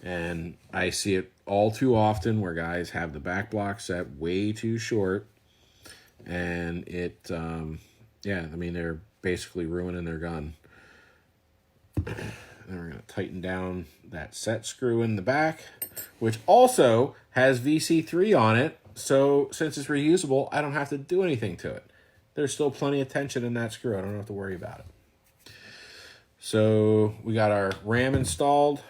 And I see it all too often where guys have the back block set way too short. And they're basically ruining their gun. Then we're going to tighten down that set screw in the back, which also has VC3 on it. So since it's reusable, I don't have to do anything to it. There's still plenty of tension in that screw. I don't have to worry about it. So we got our ram installed.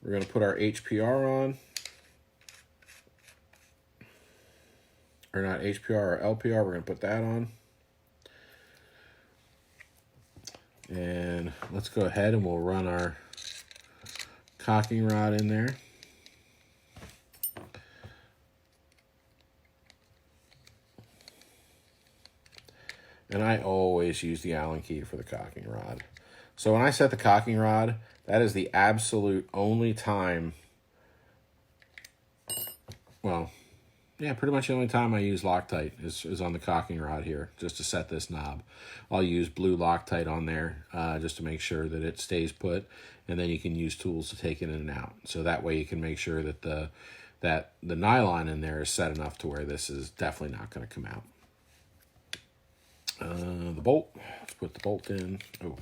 We're going to put our HPR on. Or not HPR, or LPR. We're going to put that on. And let's go ahead and we'll run our cocking rod in there. And I always use the Allen key for the cocking rod. So when I set the cocking rod, that is the absolute only time, pretty much the only time I use Loctite is on the cocking rod here, just to set this knob. I'll use blue Loctite on there just to make sure that it stays put, and then you can use tools to take it in and out. So that way you can make sure that the nylon in there is set enough to where this is definitely not going to come out. The bolt, let's put the bolt in. Oh.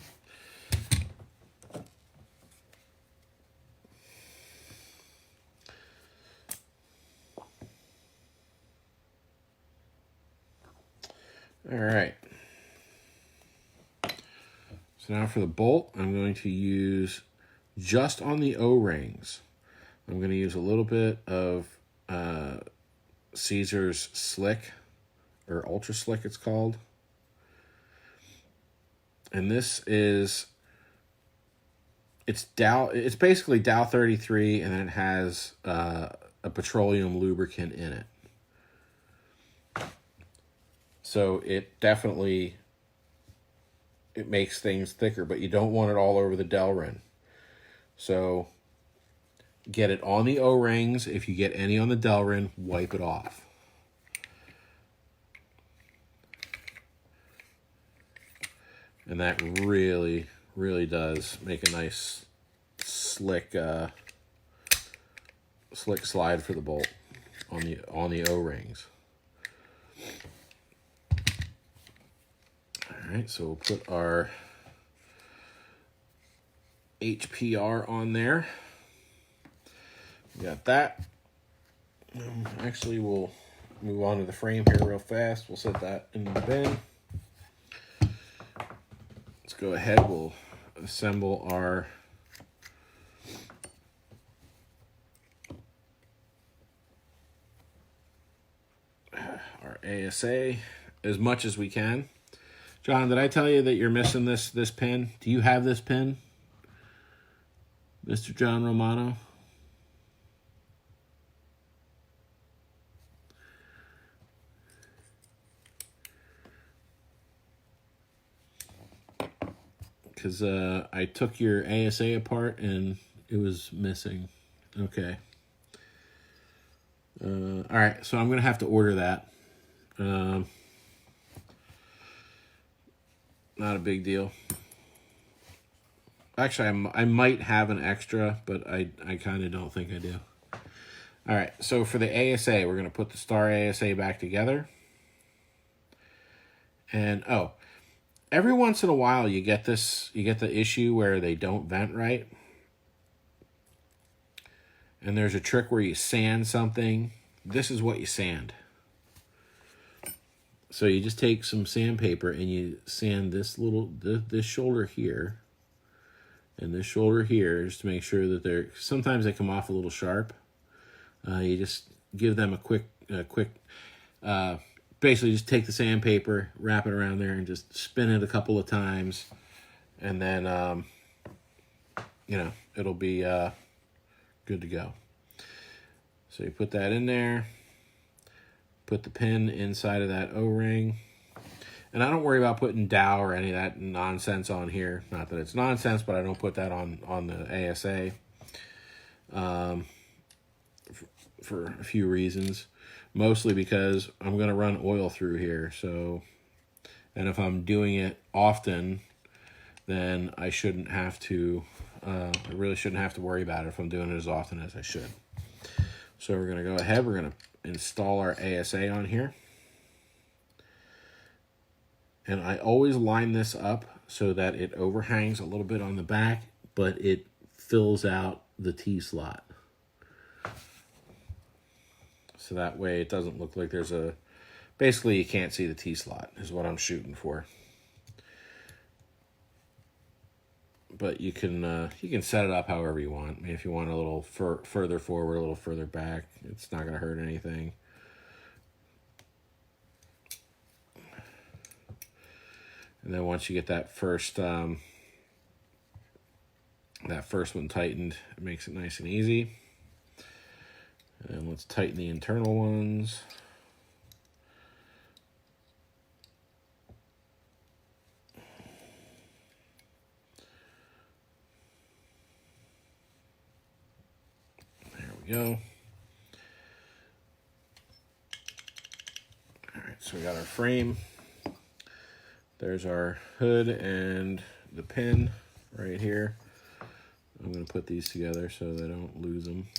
All right. So now for the bolt, I'm going to use just on the O-rings. I'm going to use a little bit of Caesar's Slick, or Ultra Slick it's called. And this is, it's basically Dow 33, and then it has a petroleum lubricant in it. So it makes things thicker, but you don't want it all over the Delrin. So get it on the O-rings. If you get any on the Delrin, wipe it off. And that really, really does make a nice slick slide for the bolt on the O-rings. All right, so we'll put our HPR on there. We got that. Actually, we'll move on to the frame here real fast. We'll set that in the bin. Let's go ahead. We'll assemble our ASA as much as we can. John, did I tell you that you're missing this pin? Do you have this pin, Mr. John Romano? Because I took your ASA apart and it was missing. Okay. All right, so I'm going to have to order that. Not a big deal. Actually, I might have an extra, but I kind of don't think I do. All right, so for the ASA, we're going to put the Star ASA back together. And, every once in a while you get the issue where they don't vent right. And there's a trick where you sand something. This is what you sand. So you just take some sandpaper and you sand this shoulder here and this shoulder here just to make sure that sometimes they come off a little sharp. You just give them a quick, basically just take the sandpaper, wrap it around there and just spin it a couple of times. And then, it'll be good to go. So you put that in there. Put the pin inside of that O-ring. And I don't worry about putting Dow or any of that nonsense on here. Not that it's nonsense, but I don't put that on the ASA for a few reasons. Mostly because I'm going to run oil through here. And if I'm doing it often, then I shouldn't have to, I really shouldn't have to worry about it if I'm doing it as often as I should. So we're going to go ahead. We're going to install our ASA on here. And I always line this up so that it overhangs a little bit on the back, but it fills out the T-slot. So that way it doesn't look like there's basically you can't see the T-slot is what I'm shooting for. But you can set it up however you want. I mean, if you want a little further forward, a little further back, it's not going to hurt anything. And then once you get that first one tightened, it makes it nice and easy. And let's tighten the internal ones. Go. All right, so we got our frame. There's our hood and the pin right here. I'm going to put these together so they don't lose them.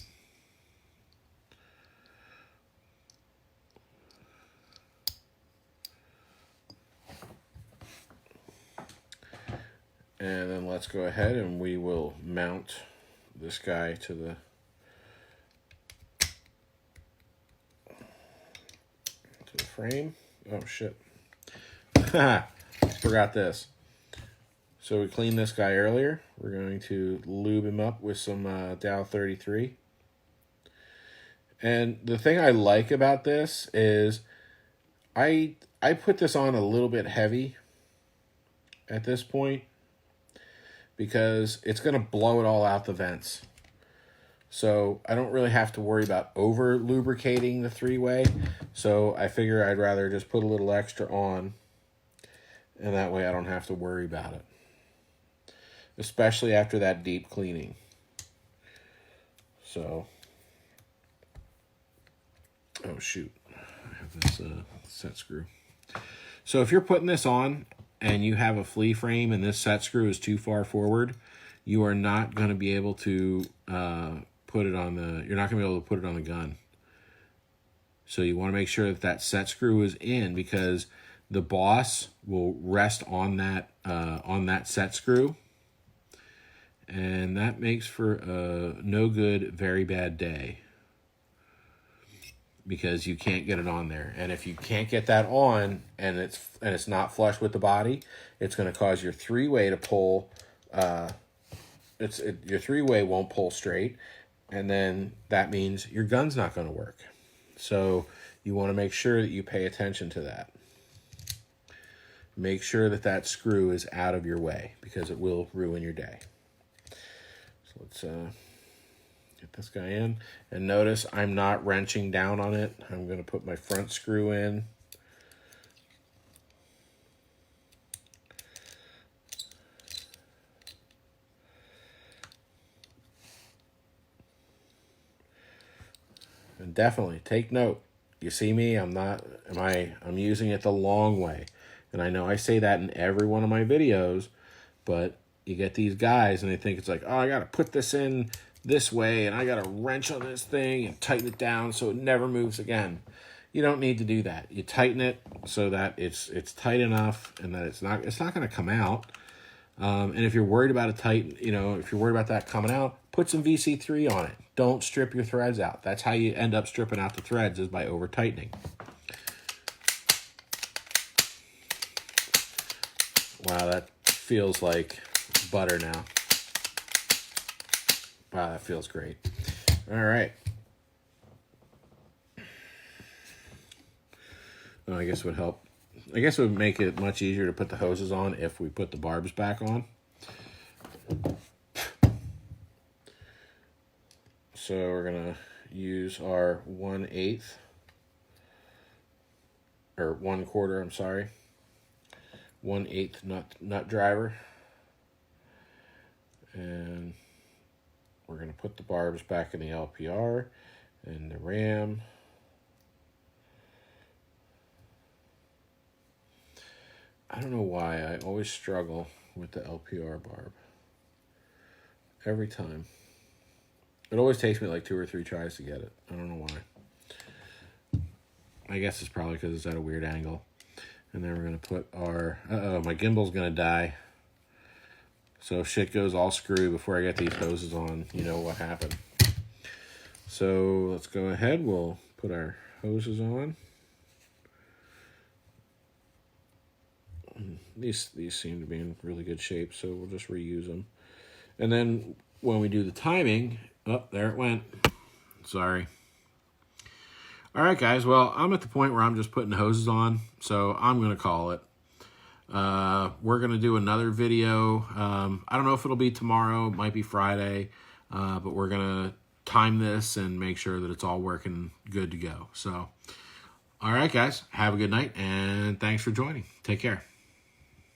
And then let's go ahead and we will mount this guy to the frame. Oh shit. Forgot this. So we cleaned this guy earlier. We're going to lube him up with some Dow 33. And the thing I like about this is I put this on a little bit heavy at this point because it's going to blow it all out the vents. So I don't really have to worry about over lubricating the three-way. So I figure I'd rather just put a little extra on, and that way I don't have to worry about it. Especially after that deep cleaning. So, oh shoot, I have this set screw. So if you're putting this on and you have a flea frame and this set screw is too far forward, you are not going to be able to put it on the, you're not going to be able to put it on the gun. So you want to make sure that that set screw is in, because the boss will rest on that set screw, and that makes for a no good, very bad day, because you can't get it on there. And if you can't get that on and it's not flush with the body, it's going to cause your three-way to pull. Your three-way won't pull straight, and then that means your gun's not going to work. So you want to make sure that you pay attention to that. Make sure that that screw is out of your way, because it will ruin your day. So let's get this guy in. And notice I'm not wrenching down on it. I'm going to put my front screw in. And definitely take note. You see me, I'm using it the long way. And I know I say that in every one of my videos, but you get these guys and they think it's like, oh, I got to put this in this way and I got to wrench on this thing and tighten it down so it never moves again. You don't need to do that. You tighten it so that it's tight enough and that it's not going to come out. And if you're worried about if you're worried about that coming out, put some VC3 on it. Don't strip your threads out. That's how you end up stripping out the threads, is by over tightening. Wow, that feels like butter now. Wow, that feels great. All right. Well, I guess it would help. I guess it would make it much easier to put the hoses on if we put the barbs back on. So we're going to use our 1/8, or 1/4, I'm sorry. 1/8 nut driver, and we're going to put the barbs back in the LPR and the ram. I don't know why I always struggle with the LPR barb. Every time. It always takes me like 2 or 3 tries to get it. I don't know why. I guess it's probably because it's at a weird angle. And then we're going to put our... my gimbal's going to die. So if shit goes all screwy before I get these hoses on, you know what happened. So let's go ahead. We'll put our hoses on. These seem to be in really good shape, so we'll just reuse them. And then when we do the timing... Oh, there it went. Sorry. All right, guys. Well, I'm at the point where I'm just putting hoses on, so I'm going to call it. We're going to do another video. I don't know if it'll be tomorrow. It might be Friday. But we're going to time this and make sure that it's all working good to go. So, all right, guys. Have a good night, and thanks for joining. Take care.